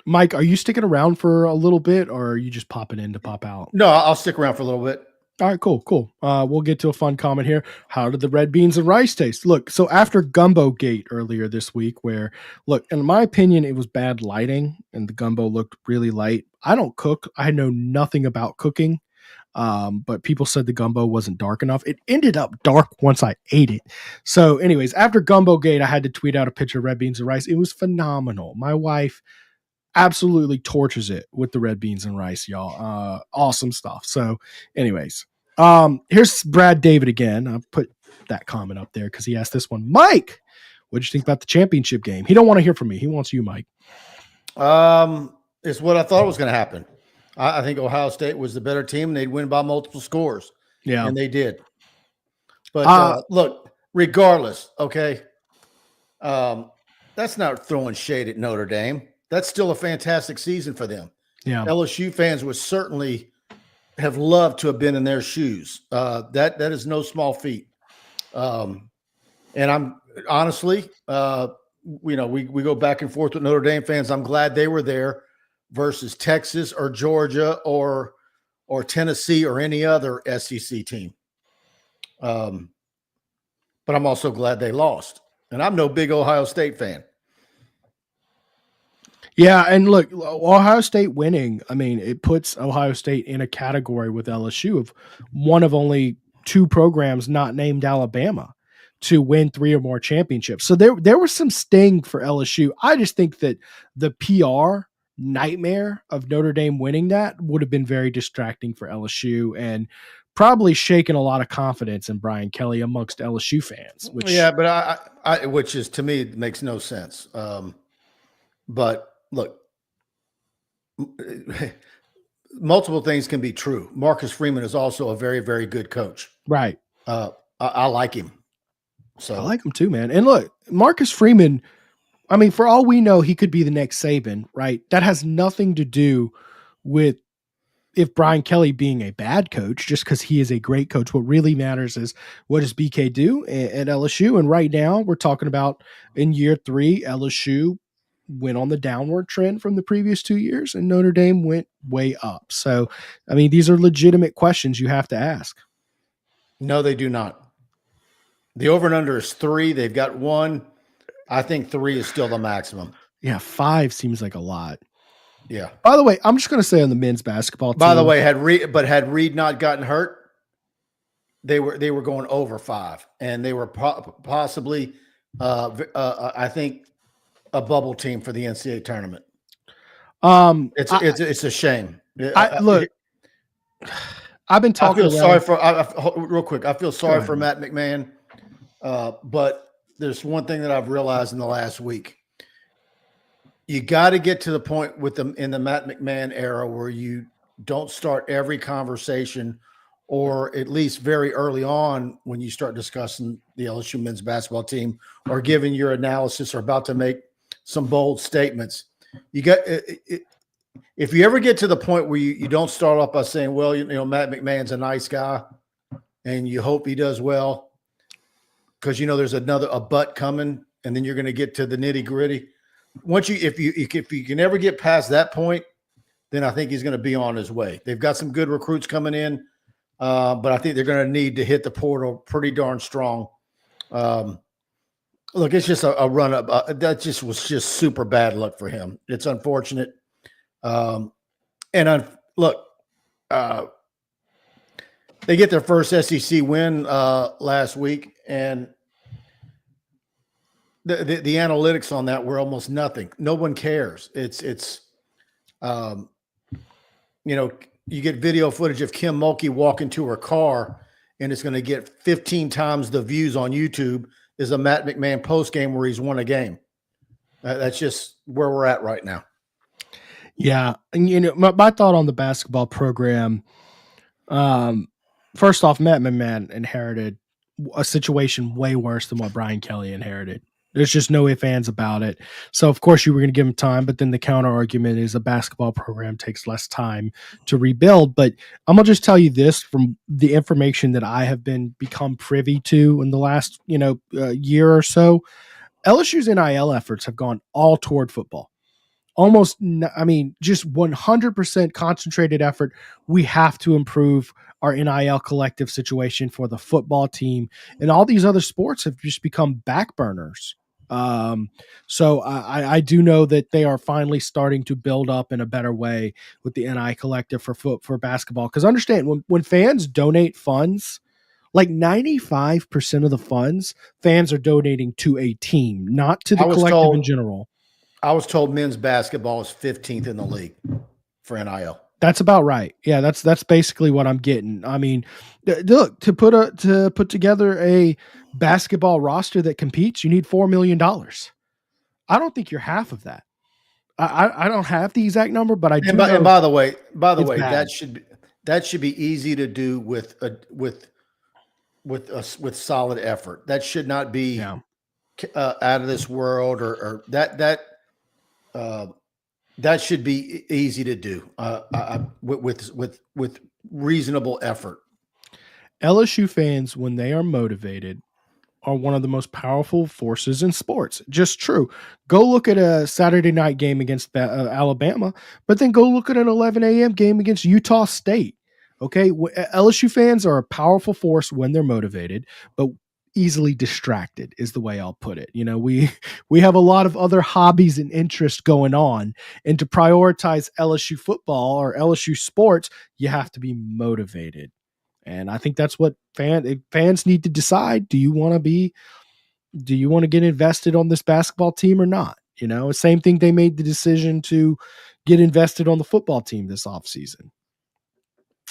Mike, are you sticking around for a little bit, or are you just popping in to pop out? No, I'll stick around for a little bit. All right, cool. We'll get to a fun comment here. How did the red beans and rice taste? Look, so after Gumbo Gate earlier this week, in my opinion, it was bad lighting and the gumbo looked really light. I don't cook. I know nothing about cooking. But people said the gumbo wasn't dark enough. It ended up dark once I ate it. So anyways, after Gumbo Gate, I had to tweet out a picture of red beans and rice. It was phenomenal. My wife absolutely torches it with the red beans and rice, y'all. Awesome stuff. So anyways, here's Brad David again. I put that comment up there because he asked this one. Mike, what'd you think about the championship game? He don't want to hear from me. He wants you, Mike. It's what I thought was going to happen. I think Ohio State was the better team, and they'd win by multiple scores. Yeah. And they did. But look, regardless, okay, that's not throwing shade at Notre Dame. That's still a fantastic season for them. Yeah. LSU fans would certainly have loved to have been in their shoes. That is no small feat. And I'm honestly, we go back and forth with Notre Dame fans. I'm glad they were there versus Texas or Georgia or Tennessee or any other SEC team. But I'm also glad they lost. And I'm no big Ohio State fan. Yeah, and look, Ohio State winning, I mean, it puts Ohio State in a category with LSU of one of only 2 programs not named Alabama. to win 3 or more championships. So there was some sting for LSU. I just think that the PR nightmare of Notre Dame winning that would have been very distracting for LSU and probably shaken a lot of confidence in Brian Kelly amongst LSU fans. Which is, to me, makes no sense. But look, multiple things can be true. Marcus Freeman is also a very, very good coach. Right. I like him. So I like him too, man. And look, Marcus Freeman, I mean, for all we know, he could be the next Saban, right? That has nothing to do with if Brian Kelly being a bad coach, just because he is a great coach. What really matters is what does BK do at LSU? And right now we're talking about in year 3, LSU went on the downward trend from the previous 2 years and Notre Dame went way up. So, I mean, these are legitimate questions you have to ask. No, they do not. The over and under is 3. They've got 1. I think 3 is still the maximum. Yeah, 5 seems like a lot. Yeah. By the way, I'm just going to say on the men's basketball team. By the way, had Reed not gotten hurt, they were going over 5, and they were possibly, I think, a bubble team for the NCAA tournament. It's a shame. Look, I've been talking. Real quick. I feel sorry for Matt McMahon, but there's one thing that I've realized in the last week. You got to get to the point with them in the Matt McMahon era where you don't start every conversation, or at least very early on when you start discussing the LSU men's basketball team or giving your analysis or about to make some bold statements. You got if you ever get to the point where you don't start off by saying, well, Matt McMahon's a nice guy and you hope he does well because there's a butt coming, and then you're going to get to the nitty gritty. If you can ever get past that point, then I think he's going to be on his way. They've got some good recruits coming in, but I think they're going to need to hit the portal pretty darn strong. Look, it's just a run up. That was just super bad luck for him. It's unfortunate. They get their first SEC win last week, and the analytics on that were almost nothing. No one cares. You get video footage of Kim Mulkey walking to her car, and it's going to get 15 times the views on YouTube as a Matt McMahon post game where he's won a game. That's just where we're at right now. Yeah, and my thought on the basketball program. First off, Matt McMahon inherited a situation way worse than what Brian Kelly inherited. There's just no ifs, ands about it. So, of course, you were going to give him time, but then the counter argument is a basketball program takes less time to rebuild. But I'm going to just tell you this from the information that I have become privy to in the last year or so. LSU's NIL efforts have gone all toward football. Just 100% concentrated effort. We have to improve our NIL collective situation for the football team, and all these other sports have just become back burners. So I do know that they are finally starting to build up in a better way with the NIL collective for basketball. Because understand, when fans donate funds, like 95% of the funds, fans are donating to a team, not to the collective in general. I was told men's basketball is 15th in the league for NIL. That's about right. Yeah, that's basically what I'm getting. I mean, look, to put together a basketball roster that competes, you need $4 million. I don't think you're half of that. I don't have the exact number, but I do. And by the way, that should be easy to do with solid effort. That should not be out of this world, or that should be easy to do with reasonable effort. LSU fans, when they are motivated, are one of the most powerful forces in sports. Just true. Go look at a Saturday night game against Alabama, but then go look at an 11 a.m. game against Utah State. Okay, LSU fans are a powerful force when they're motivated, but easily distracted is the way I'll put it. We have a lot of other hobbies and interests going on, and to prioritize LSU football or LSU sports, you have to be motivated. And I think that's what fans need to decide. Do you want to get invested on this basketball team or not? You know, same thing. They made the decision to get invested on the football team this offseason.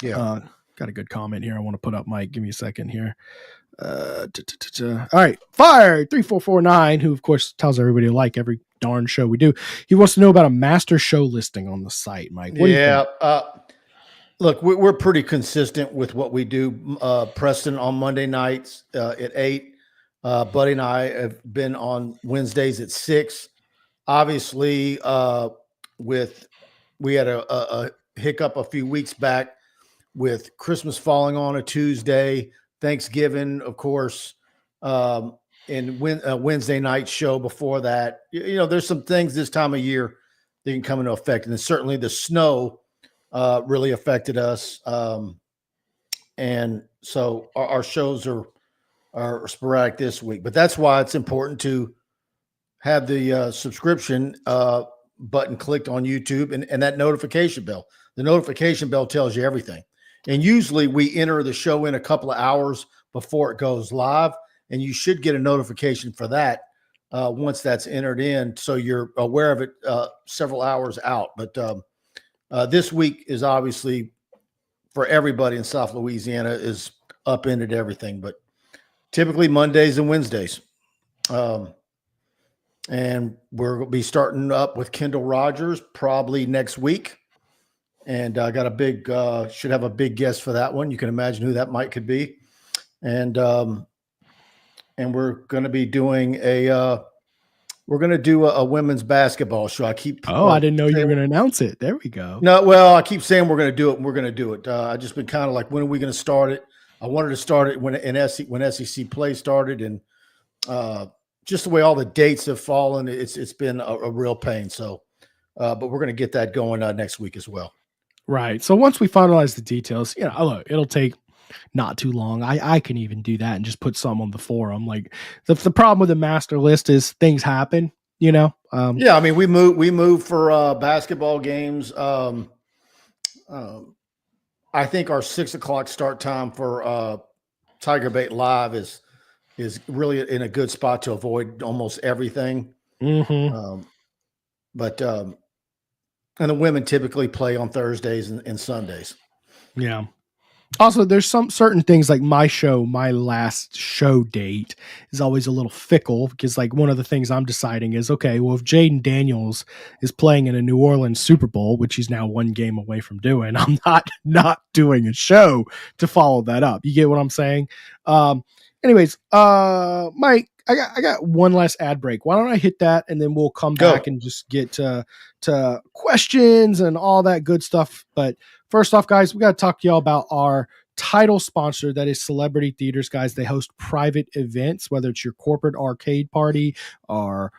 Yeah. Got a good comment here I want to put up, Mike. Give me a second here. All right. Fire 3449, who of course tells everybody to like every darn show we do. He wants to know about a master show listing on the site, Mike. What do you think? Look, we're pretty consistent with what we do. Preston on Monday nights at 8. Buddy and I have been on Wednesdays at 6. Obviously, we had a hiccup a few weeks back with Christmas falling on a Tuesday, Thanksgiving, of course, and Wednesday night show before that. You know, there's some things this time of year that can come into effect, and certainly the snow really affected us. And so our shows are sporadic this week, but that's why it's important to have the subscription button clicked on YouTube and that notification bell. The notification bell tells you everything. And usually we enter the show in a couple of hours before it goes live, and you should get a notification for that once that's entered in, so you're aware of it several hours out. But this week is obviously for everybody in South Louisiana is upended everything, but typically Mondays and Wednesdays. And we're going to be starting up with Kendall Rogers probably next week. And I got should have a big guest for that one. You can imagine who that could be. And we're going to be doing a women's basketball show. I didn't know you were going to announce it. There we go. No, well, I keep saying we're going to do it, and we're going to do it. I just been kind of like, when are we going to start it? I wanted to start it when SEC play started, and just the way all the dates have fallen, it's been a real pain. So, but we're going to get that going next week as well. Right. So once we finalize the details, look, it'll take not too long. I can even do that and just put some on the forum. Like the problem with the master list is things happen, Yeah, I mean, we move for basketball games. I think our 6:00 start time for TigerBait Live is really in a good spot to avoid almost everything. Mm-hmm. And the women typically play on Thursdays and Sundays. Yeah. Also, there's some certain things like my last show date is always a little fickle, because like one of the things I'm deciding is, okay, well, if Jaden Daniels is playing in a New Orleans Super Bowl, which he's now one game away from doing, I'm not doing a show to follow that up. You get what I'm saying? Anyways, Mike, I got one last ad break. Why don't I hit that, and then we'll come back and just get to questions and all that good stuff. But first off, guys, we got to talk to y'all about our title sponsor, that is Celebrity Theaters. Guys, they host private events, whether it's your corporate arcade party or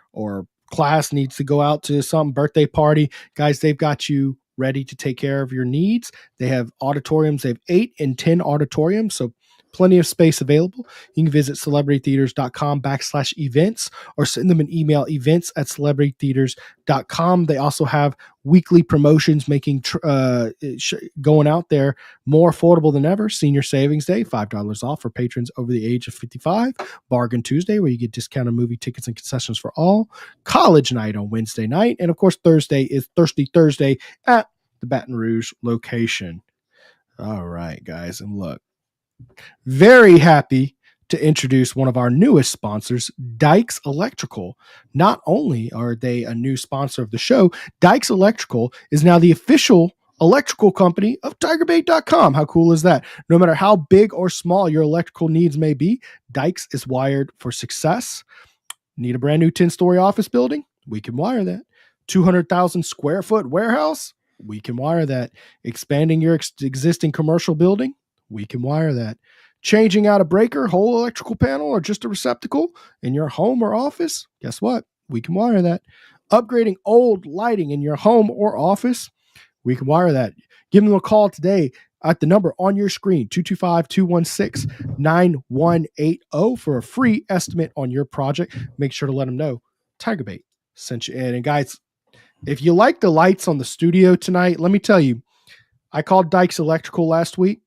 class needs to go out to some birthday party. Guys, they've got you ready to take care of your needs. They have auditoriums. They have 8 and 10 auditoriums, so plenty of space available. You can visit celebritytheaters.com/events or send them an email, events@celebritytheaters.com. They also have weekly promotions making going out there more affordable than ever. Senior Savings Day, $5 off for patrons over the age of 55. Bargain Tuesday, where you get discounted movie tickets and concessions for all. College night on Wednesday night. And of course, Thursday is Thirsty Thursday at the Baton Rouge location. All right, guys. And look, very happy to introduce one of our newest sponsors, Dykes Electrical. Not only are they a new sponsor of the show, Dykes Electrical is now the official electrical company of TigerBait.com. How cool is that? No matter how big or small your electrical needs may be, Dykes is wired for success. Need a brand new 10-story office building? We can wire that. 200,000 square foot warehouse? We can wire that. Expanding your existing commercial building? We can wire that. Changing out a breaker, whole electrical panel, or just a receptacle in your home or office? Guess what? We can wire that. Upgrading old lighting in your home or office? We can wire that. Give them a call today at the number on your screen, 225-216-9180 for a free estimate on your project. Make sure to let them know TigerBait sent you in. And guys, if you like the lights on the studio tonight, let me tell you, I called Dykes Electrical last week.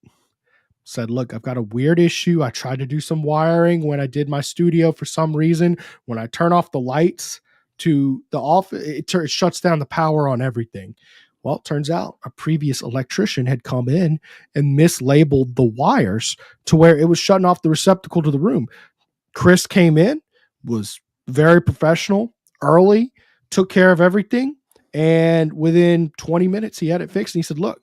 said, look, I've got a weird issue. I tried to do some wiring when I did my studio for some reason. When I turn off the lights to the off, it shuts down the power on everything. Well, it turns out a previous electrician had come in and mislabeled the wires to where it was shutting off the receptacle to the room. Chris came in, was very professional, early, took care of everything. And within 20 minutes, he had it fixed. And he said, look,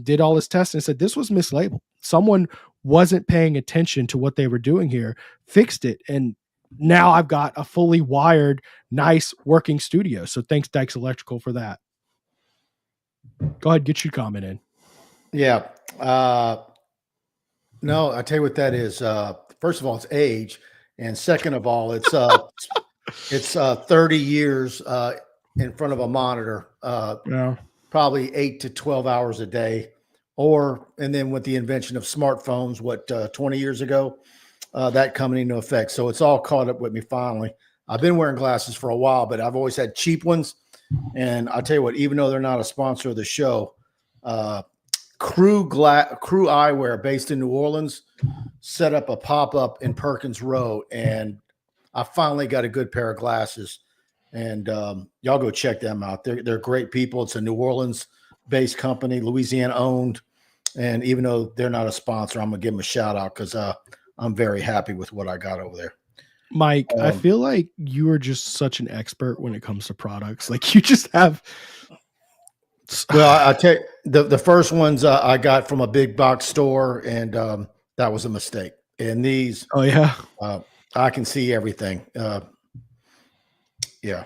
did all his tests and said, this was mislabeled. Someone wasn't paying attention to what they were doing here, fixed it. And now I've got a fully wired, nice working studio. So thanks, Dykes Electrical, for that. Go ahead, get your comment in. Yeah. No, I tell you what that is. First of all, it's age. And second of all, it's 30 years in front of a monitor, probably 8 to 12 hours a day. And then with the invention of smartphones, 20 years ago, that coming into effect. So it's all caught up with me finally. I've been wearing glasses for a while, but I've always had cheap ones. And I'll tell you what, even though they're not a sponsor of the show, Crew Eyewear based in New Orleans set up a pop-up in Perkins Road, and I finally got a good pair of glasses. And y'all go check them out. They're great people. It's a New Orleans-based company, Louisiana-owned. And even though they're not a sponsor, I'm going to give them a shout-out because I'm very happy with what I got over there. Mike, I feel like you are just such an expert when it comes to products. Like you just have. Well, I tell you, the first ones I got from a big box store, and that was a mistake. And these, I can see everything. Yeah,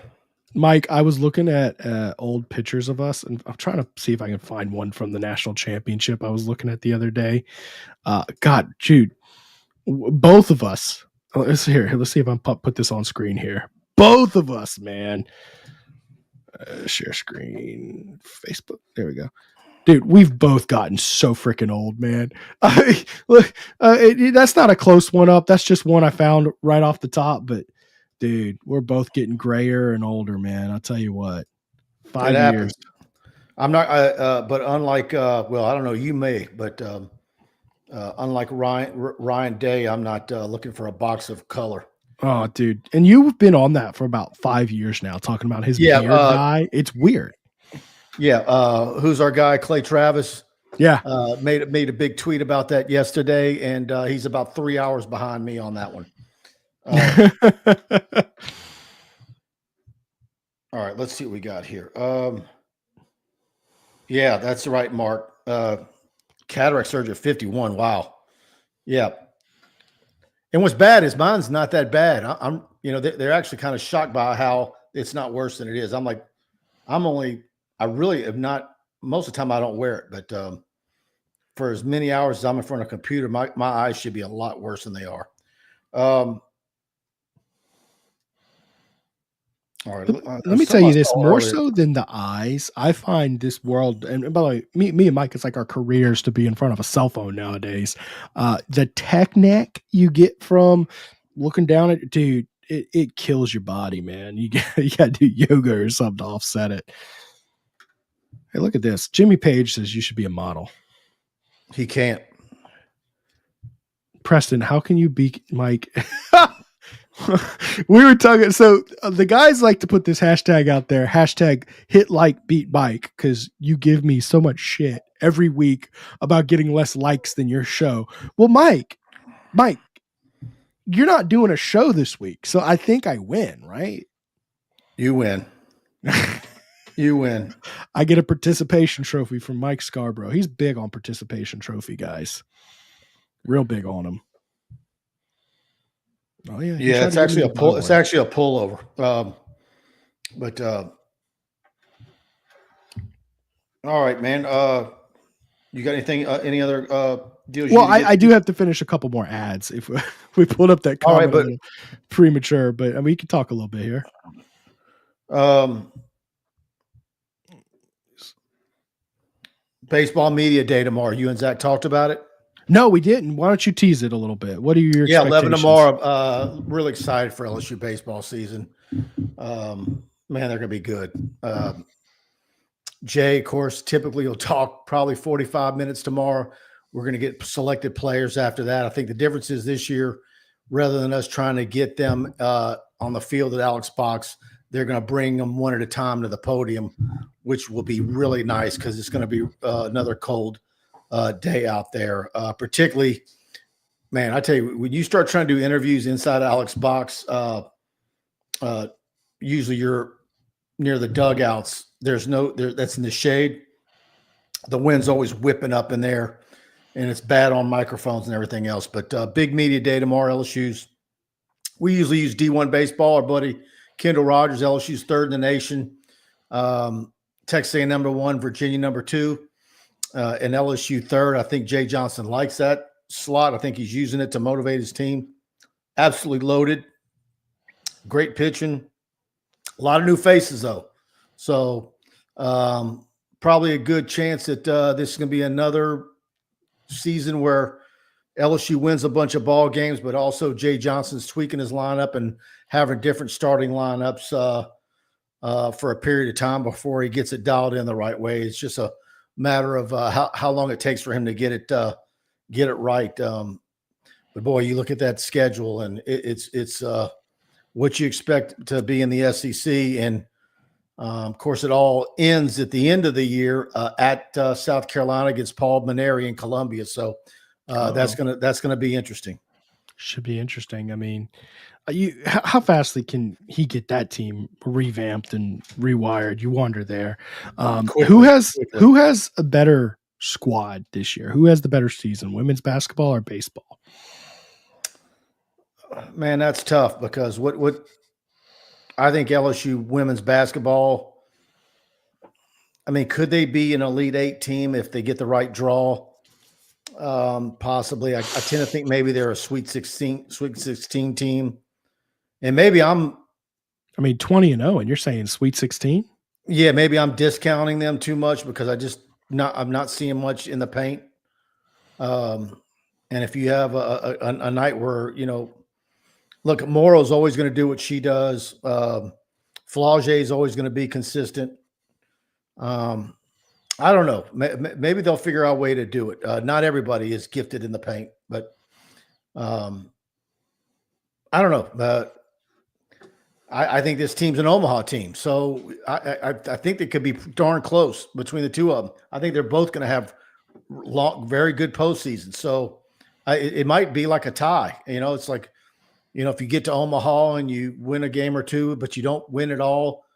Mike, I was looking at old pictures of us, and I'm trying to see if I can find one from the national championship I was looking at the other day. God, Jude, both of us. Let's see if I can put this on screen here. Both of us, man. Share screen, Facebook. There we go. Dude, we've both gotten so freaking old, man. Look, that's not a close one up. That's just one I found right off the top. But, dude, we're both getting grayer and older, man. I'll tell you what. 5 years. I'm not, but unlike, I don't know, you may, but unlike Ryan Day, I'm not looking for a box of color. Oh, dude. And you've been on that for about 5 years now, talking about his beard guy. It's weird. Yeah. Who's our guy? Clay Travis. Yeah. Made a big tweet about that yesterday, and he's about 3 hours behind me on that one. All right, let's see what we got here. Yeah, that's right, Mark. Cataract surgery at 51. Wow. Yeah. And what's bad is mine's not that bad. I'm they're actually kind of shocked by how it's not worse than it is. I'm like, I really am not, most of the time I don't wear it, but for as many hours as I'm in front of a computer, my eyes should be a lot worse than they are. All right. Let me tell you this, more so than the eyes, I find this world, and by the way, me and Mike, it's like our careers to be in front of a cell phone nowadays. The tech neck you get from looking down at, dude, it kills your body, man. You got to do yoga or something to offset it. Hey, look at this. Jimmy Page says you should be a model. He can't. Preston, how can you beat Mike? We were talking. So the guys like to put this hashtag out there, hashtag hit like beat Mike, because you give me so much shit every week about getting less likes than your show. Well, Mike, you're not doing a show this week. So I think I win, right? You win. You win. I get a participation trophy from Mike Scarborough. He's big on participation trophy, guys. Real big on him. Oh yeah. Yeah, it's actually a pull. It's actually a pullover. But all right, man. You got anything? Any other deals? Well, I do have to finish a couple more ads if we pulled up that comment. All right, but premature. But I mean, we can talk a little bit here. Baseball media day tomorrow. You and Zack talked about it. No, we didn't. Why don't you tease it a little bit? What are your expectations? 11 tomorrow. Really excited for LSU baseball season. Man, they're going to be good. Jay, of course, typically will talk probably 45 minutes tomorrow. We're going to get selected players after that. I think the difference is this year, rather than us trying to get them on the field at Alex Box, they're going to bring them one at a time to the podium, which will be really nice because it's going to be another cold day out there. Particularly, man, I tell you, when you start trying to do interviews inside Alex Box, usually you're near the dugouts. That's in the shade. The wind's always whipping up in there, and it's bad on microphones and everything else. But big media day tomorrow, LSU's. We usually use D1 baseball. Our buddy Kendall Rogers, LSU's third in the nation. Texas A&M number 1, Virginia number 2, and LSU third. I think Jay Johnson likes that slot. I think he's using it to motivate his team. Absolutely loaded. Great pitching. A lot of new faces, though. So probably a good chance that this is going to be another season where LSU wins a bunch of ball games, but also Jay Johnson's tweaking his lineup and having different starting lineups for a period of time before he gets it dialed in the right way. It's just a matter of how long it takes for him to get it right. But boy, you look at that schedule, and it's what you expect to be in the SEC, and of course, it all ends at the end of the year at South Carolina against Paul Maneri in Columbia. So that's gonna be interesting. Should be interesting. I mean, how fastly can he get that team revamped and rewired? You wonder there. Who has a better squad this year? Who has the better season, women's basketball or baseball? Man, that's tough because what I think LSU women's basketball, I mean, could they be an Elite 8 team if they get the right draw? Possibly. I tend to think maybe they're a Sweet 16 team. And maybe 20-0, and you're saying Sweet 16? Yeah, maybe I'm discounting them too much because I'm not seeing much in the paint. And if you have a night where, look, Morrow's always going to do what she does. Flauget is always going to be consistent. I don't know. Maybe they'll figure out a way to do it. Not everybody is gifted in the paint, but I don't know. I think this team's an Omaha team, so I think they could be darn close between the two of them. I think they're both going to have very good postseasons. So it might be like a tie. It's like, if you get to Omaha and you win a game or two, but you don't win it all,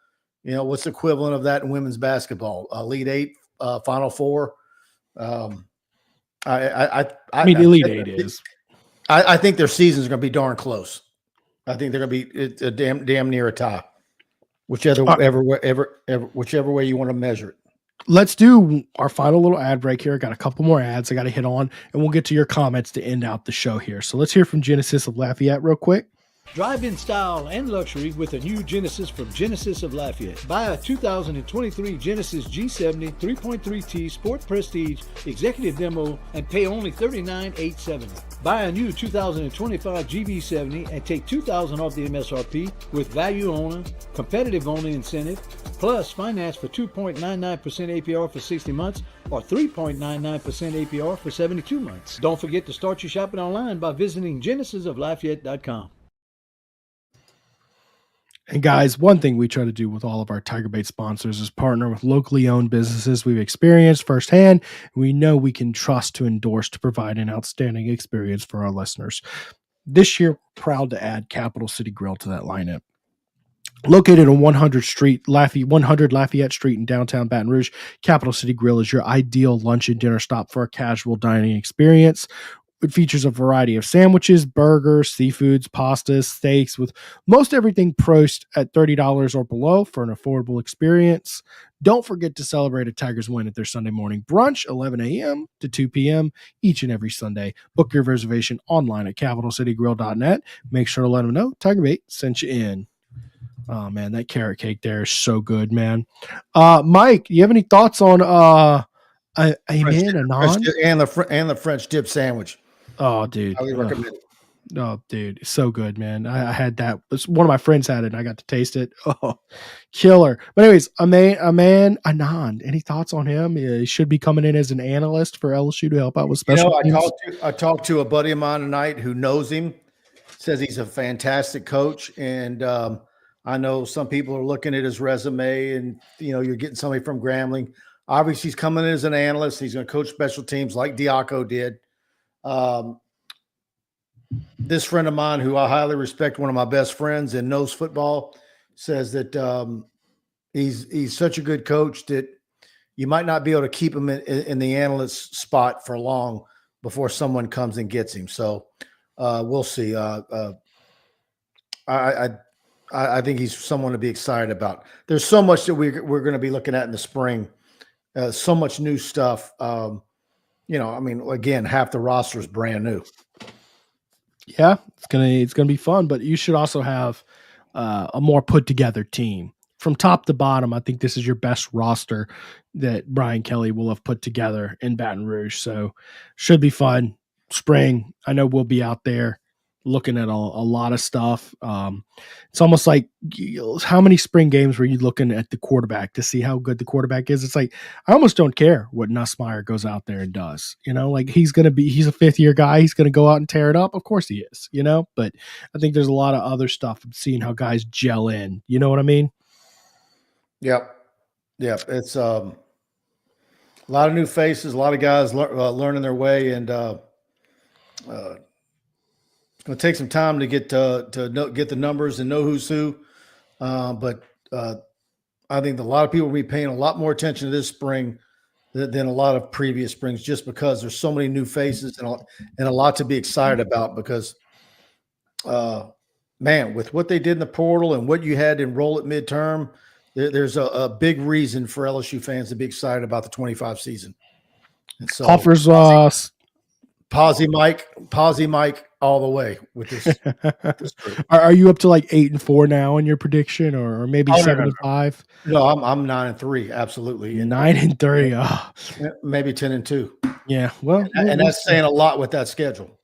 what's the equivalent of that in women's basketball? Elite 8, Final Four. Elite 8 is. I think their seasons are going to be darn close. I think they're going to be a damn near a tie, whichever way you want to measure it. Let's do our final little ad break here. I got a couple more ads I got to hit on, and we'll get to your comments to end out the show here. So let's hear from Genesis of Lafayette real quick. Drive-in style and luxury with a new Genesis from Genesis of Lafayette. Buy a 2023 Genesis G70 3.3T Sport Prestige Executive Demo and pay only $39,870. Buy a new 2025 GB70 and take $2,000 off the MSRP with value owner, competitive owner incentive, plus finance for 2.99% APR for 60 months or 3.99% APR for 72 months. Don't forget to start your shopping online by visiting genesisoflafayette.com. And guys, one thing we try to do with all of our TigerBait sponsors is partner with locally owned businesses we've experienced firsthand. We know we can trust to endorse to provide an outstanding experience for our listeners. This year, proud to add Capital City Grill to that lineup. Located on 100 Lafayette Street in downtown Baton Rouge, Capital City Grill is your ideal lunch and dinner stop for a casual dining experience. It features a variety of sandwiches, burgers, seafoods, pastas, steaks, with most everything priced at $30 or below for an affordable experience. Don't forget to celebrate a Tigers win at their Sunday morning brunch, 11 a.m. to 2 p.m. each and every Sunday. Book your reservation online at capitalcitygrill.net. Make sure to let them know TigerBait sent you in. Oh, man, that carrot cake there is so good, man. Mike, do you have any thoughts on and the French dip sandwich? Oh, dude. Highly recommend it. Oh, dude, it's so good, man. I had that. One of my friends had it, and I got to taste it. Oh, killer. But anyways, Aman Anand. Any thoughts on him? He should be coming in as an analyst for LSU to help out with special teams. I talked to a buddy of mine tonight who knows him. Says he's a fantastic coach, and I know some people are looking at his resume, and you're getting somebody from Grambling. Obviously, he's coming in as an analyst. He's going to coach special teams like Diaco did. This friend of mine, who I highly respect, one of my best friends and knows football, says that he's such a good coach that you might not be able to keep him in the analyst spot for long before someone comes and gets him. So we'll see. I think he's someone to be excited about. There's so much that we're going to be looking at in the spring. So much new stuff. Again, half the roster is brand new. Yeah, it's gonna be fun, but you should also have a more put together team from top to bottom. I think this is your best roster that Brian Kelly will have put together in Baton Rouge. So should be fun. Spring, I know we'll be out there looking at a lot of stuff. It's almost like, how many spring games were you looking at the quarterback to see how good the quarterback is? It's like, I almost don't care what Nussmeier goes out there and does, like he's a fifth-year guy. He's going to go out and tear it up. Of course he is, but I think there's a lot of other stuff of seeing how guys gel in. You know what I mean? Yep. It's a lot of new faces, a lot of guys learning their way, and it's going to take some time to get get the numbers and know who's who. But I think a lot of people will be paying a lot more attention to this spring than a lot of previous springs, just because there's so many new faces and a lot to be excited about. Because, man, with what they did in the portal and what you had to enroll at midterm, there's a big reason for LSU fans to be excited about the 25 season. And so offers Posy Mike all the way with this. Are you up to like 8-4 now in your prediction, or maybe 7-5? No, I'm 9-3. Absolutely. 9-3. Oh. Maybe 10-2. Yeah. Well, and that's saying a lot with that schedule.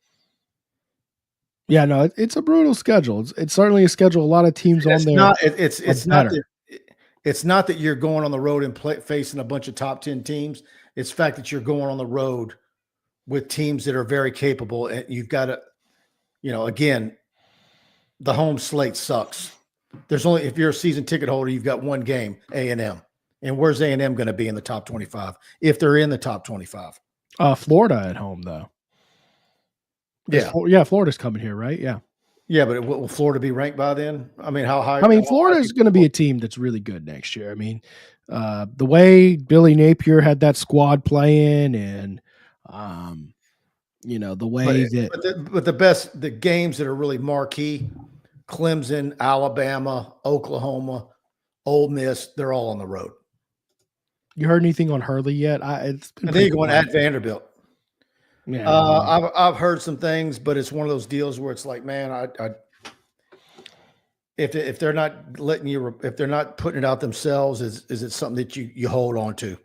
Yeah, no, it's a brutal schedule. It's certainly a schedule. A lot of teams on there. It's not that you're going on the road and facing a bunch of top 10 teams. It's the fact that you're going on the road with teams that are very capable, and you've got to, again, the home slate sucks. There's only, if you're a season ticket holder, you've got one game, A&M. And where's A&M going to be in the top 25? If they're in the top 25. Florida at home, though. Yeah, Florida's coming here, right? Yeah. Yeah, but will Florida be ranked by then? I mean, how high? Florida is going to be a team that's really good next year. The way Billy Napier had that squad playing, and the way the games that are really marquee, Clemson, Alabama, Oklahoma, Ole Miss, they're all on the road. You heard anything on Hurley yet? I think you're going at Vanderbilt. Yeah, I've heard some things, but it's one of those deals where it's like, man, if they're not letting you, if they're not putting it out themselves, is it something that you hold on to?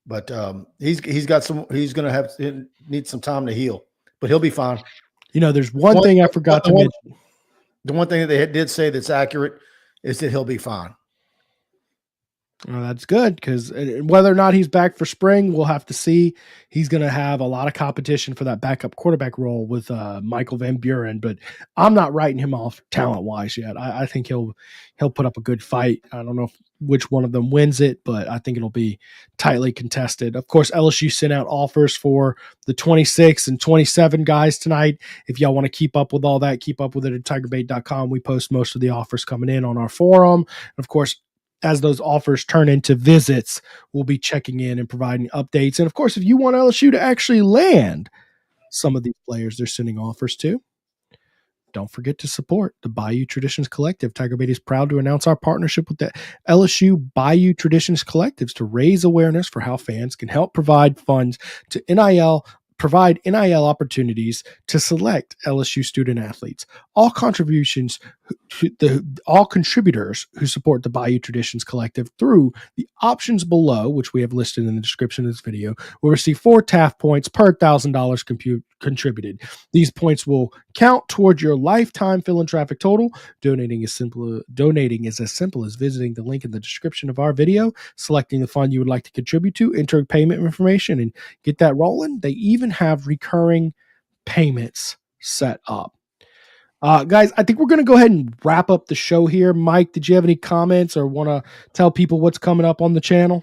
But he's going to need some time to heal, but he'll be fine. There's one thing I forgot to mention. The one thing that they did say that's accurate is that he'll be fine. Well, that's good, because whether or not he's back for spring, we'll have to see. He's going to have a lot of competition for that backup quarterback role with Michael Van Buren, but I'm not writing him off talent-wise yet. I think he'll put up a good fight. I don't know which one of them wins it, but I think it'll be tightly contested. Of course, LSU sent out offers for the 26 and 27 guys tonight. If y'all want to keep up with all that, keep up with it at TigerBait.com. We post most of the offers coming in on our forum. And of course, as those offers turn into visits, we'll be checking in and providing updates. And of course, if you want LSU to actually land some of these players they're sending offers to, don't forget to support the Bayou Traditions Collective. TigerBait is proud to announce our partnership with the LSU Bayou Traditions Collectives to raise awareness for how fans can help provide funds to NIL provide NIL opportunities to select LSU student athletes. All contributors who support the Bayou Traditions Collective through the options below, which we have listed in the description of this video, will receive 4 TAF points per $1,000 contributed. These points will count toward your lifetime philanthropic total. Donating is as simple as visiting the link in the description of our video, selecting the fund you would like to contribute to, entering payment information, and get that rolling. They even have recurring payments set up. Guys, I think we're going to go ahead and wrap up the show here. Mike, did you have any comments or want to tell people what's coming up on the channel?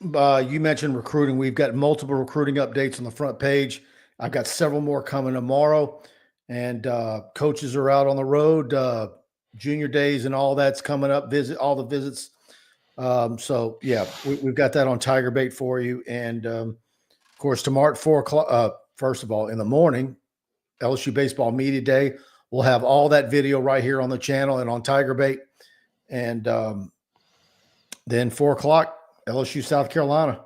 You mentioned recruiting. We've got multiple recruiting updates on the front page. I've got several more coming tomorrow, and coaches are out on the road. Junior days and all that's coming up. All the visits. So yeah, we've got that on TigerBait for you. And of course, tomorrow at 4 o'clock. First of all, in the morning, LSU Baseball Media Day. We'll have all that video right here on the channel and on TigerBait. And then 4 o'clock, LSU South Carolina.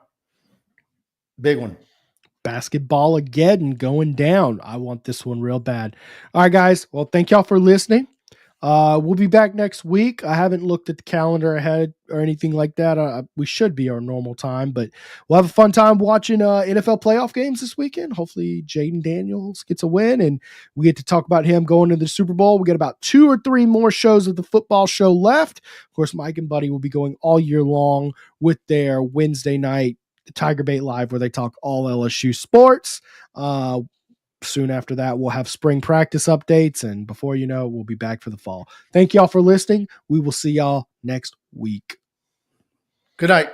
Big one. Basketball again going down. I want this one real bad. All right, guys. Well, thank y'all for listening. We'll be back next week. I haven't looked at the calendar ahead or anything like that. We should be our normal time, but we'll have a fun time watching NFL playoff games this weekend. Hopefully Jaden Daniels gets a win and we get to talk about him going to the Super Bowl. We got about 2 or 3 more shows of the football show left. Of course, Mike and Buddy will be going all year long with their Wednesday night TigerBait Live, where they talk all LSU sports. Soon after that, we'll have spring practice updates, and before you know, we'll be back for the fall. Thank y'all for listening. We will see y'all next week. Good night.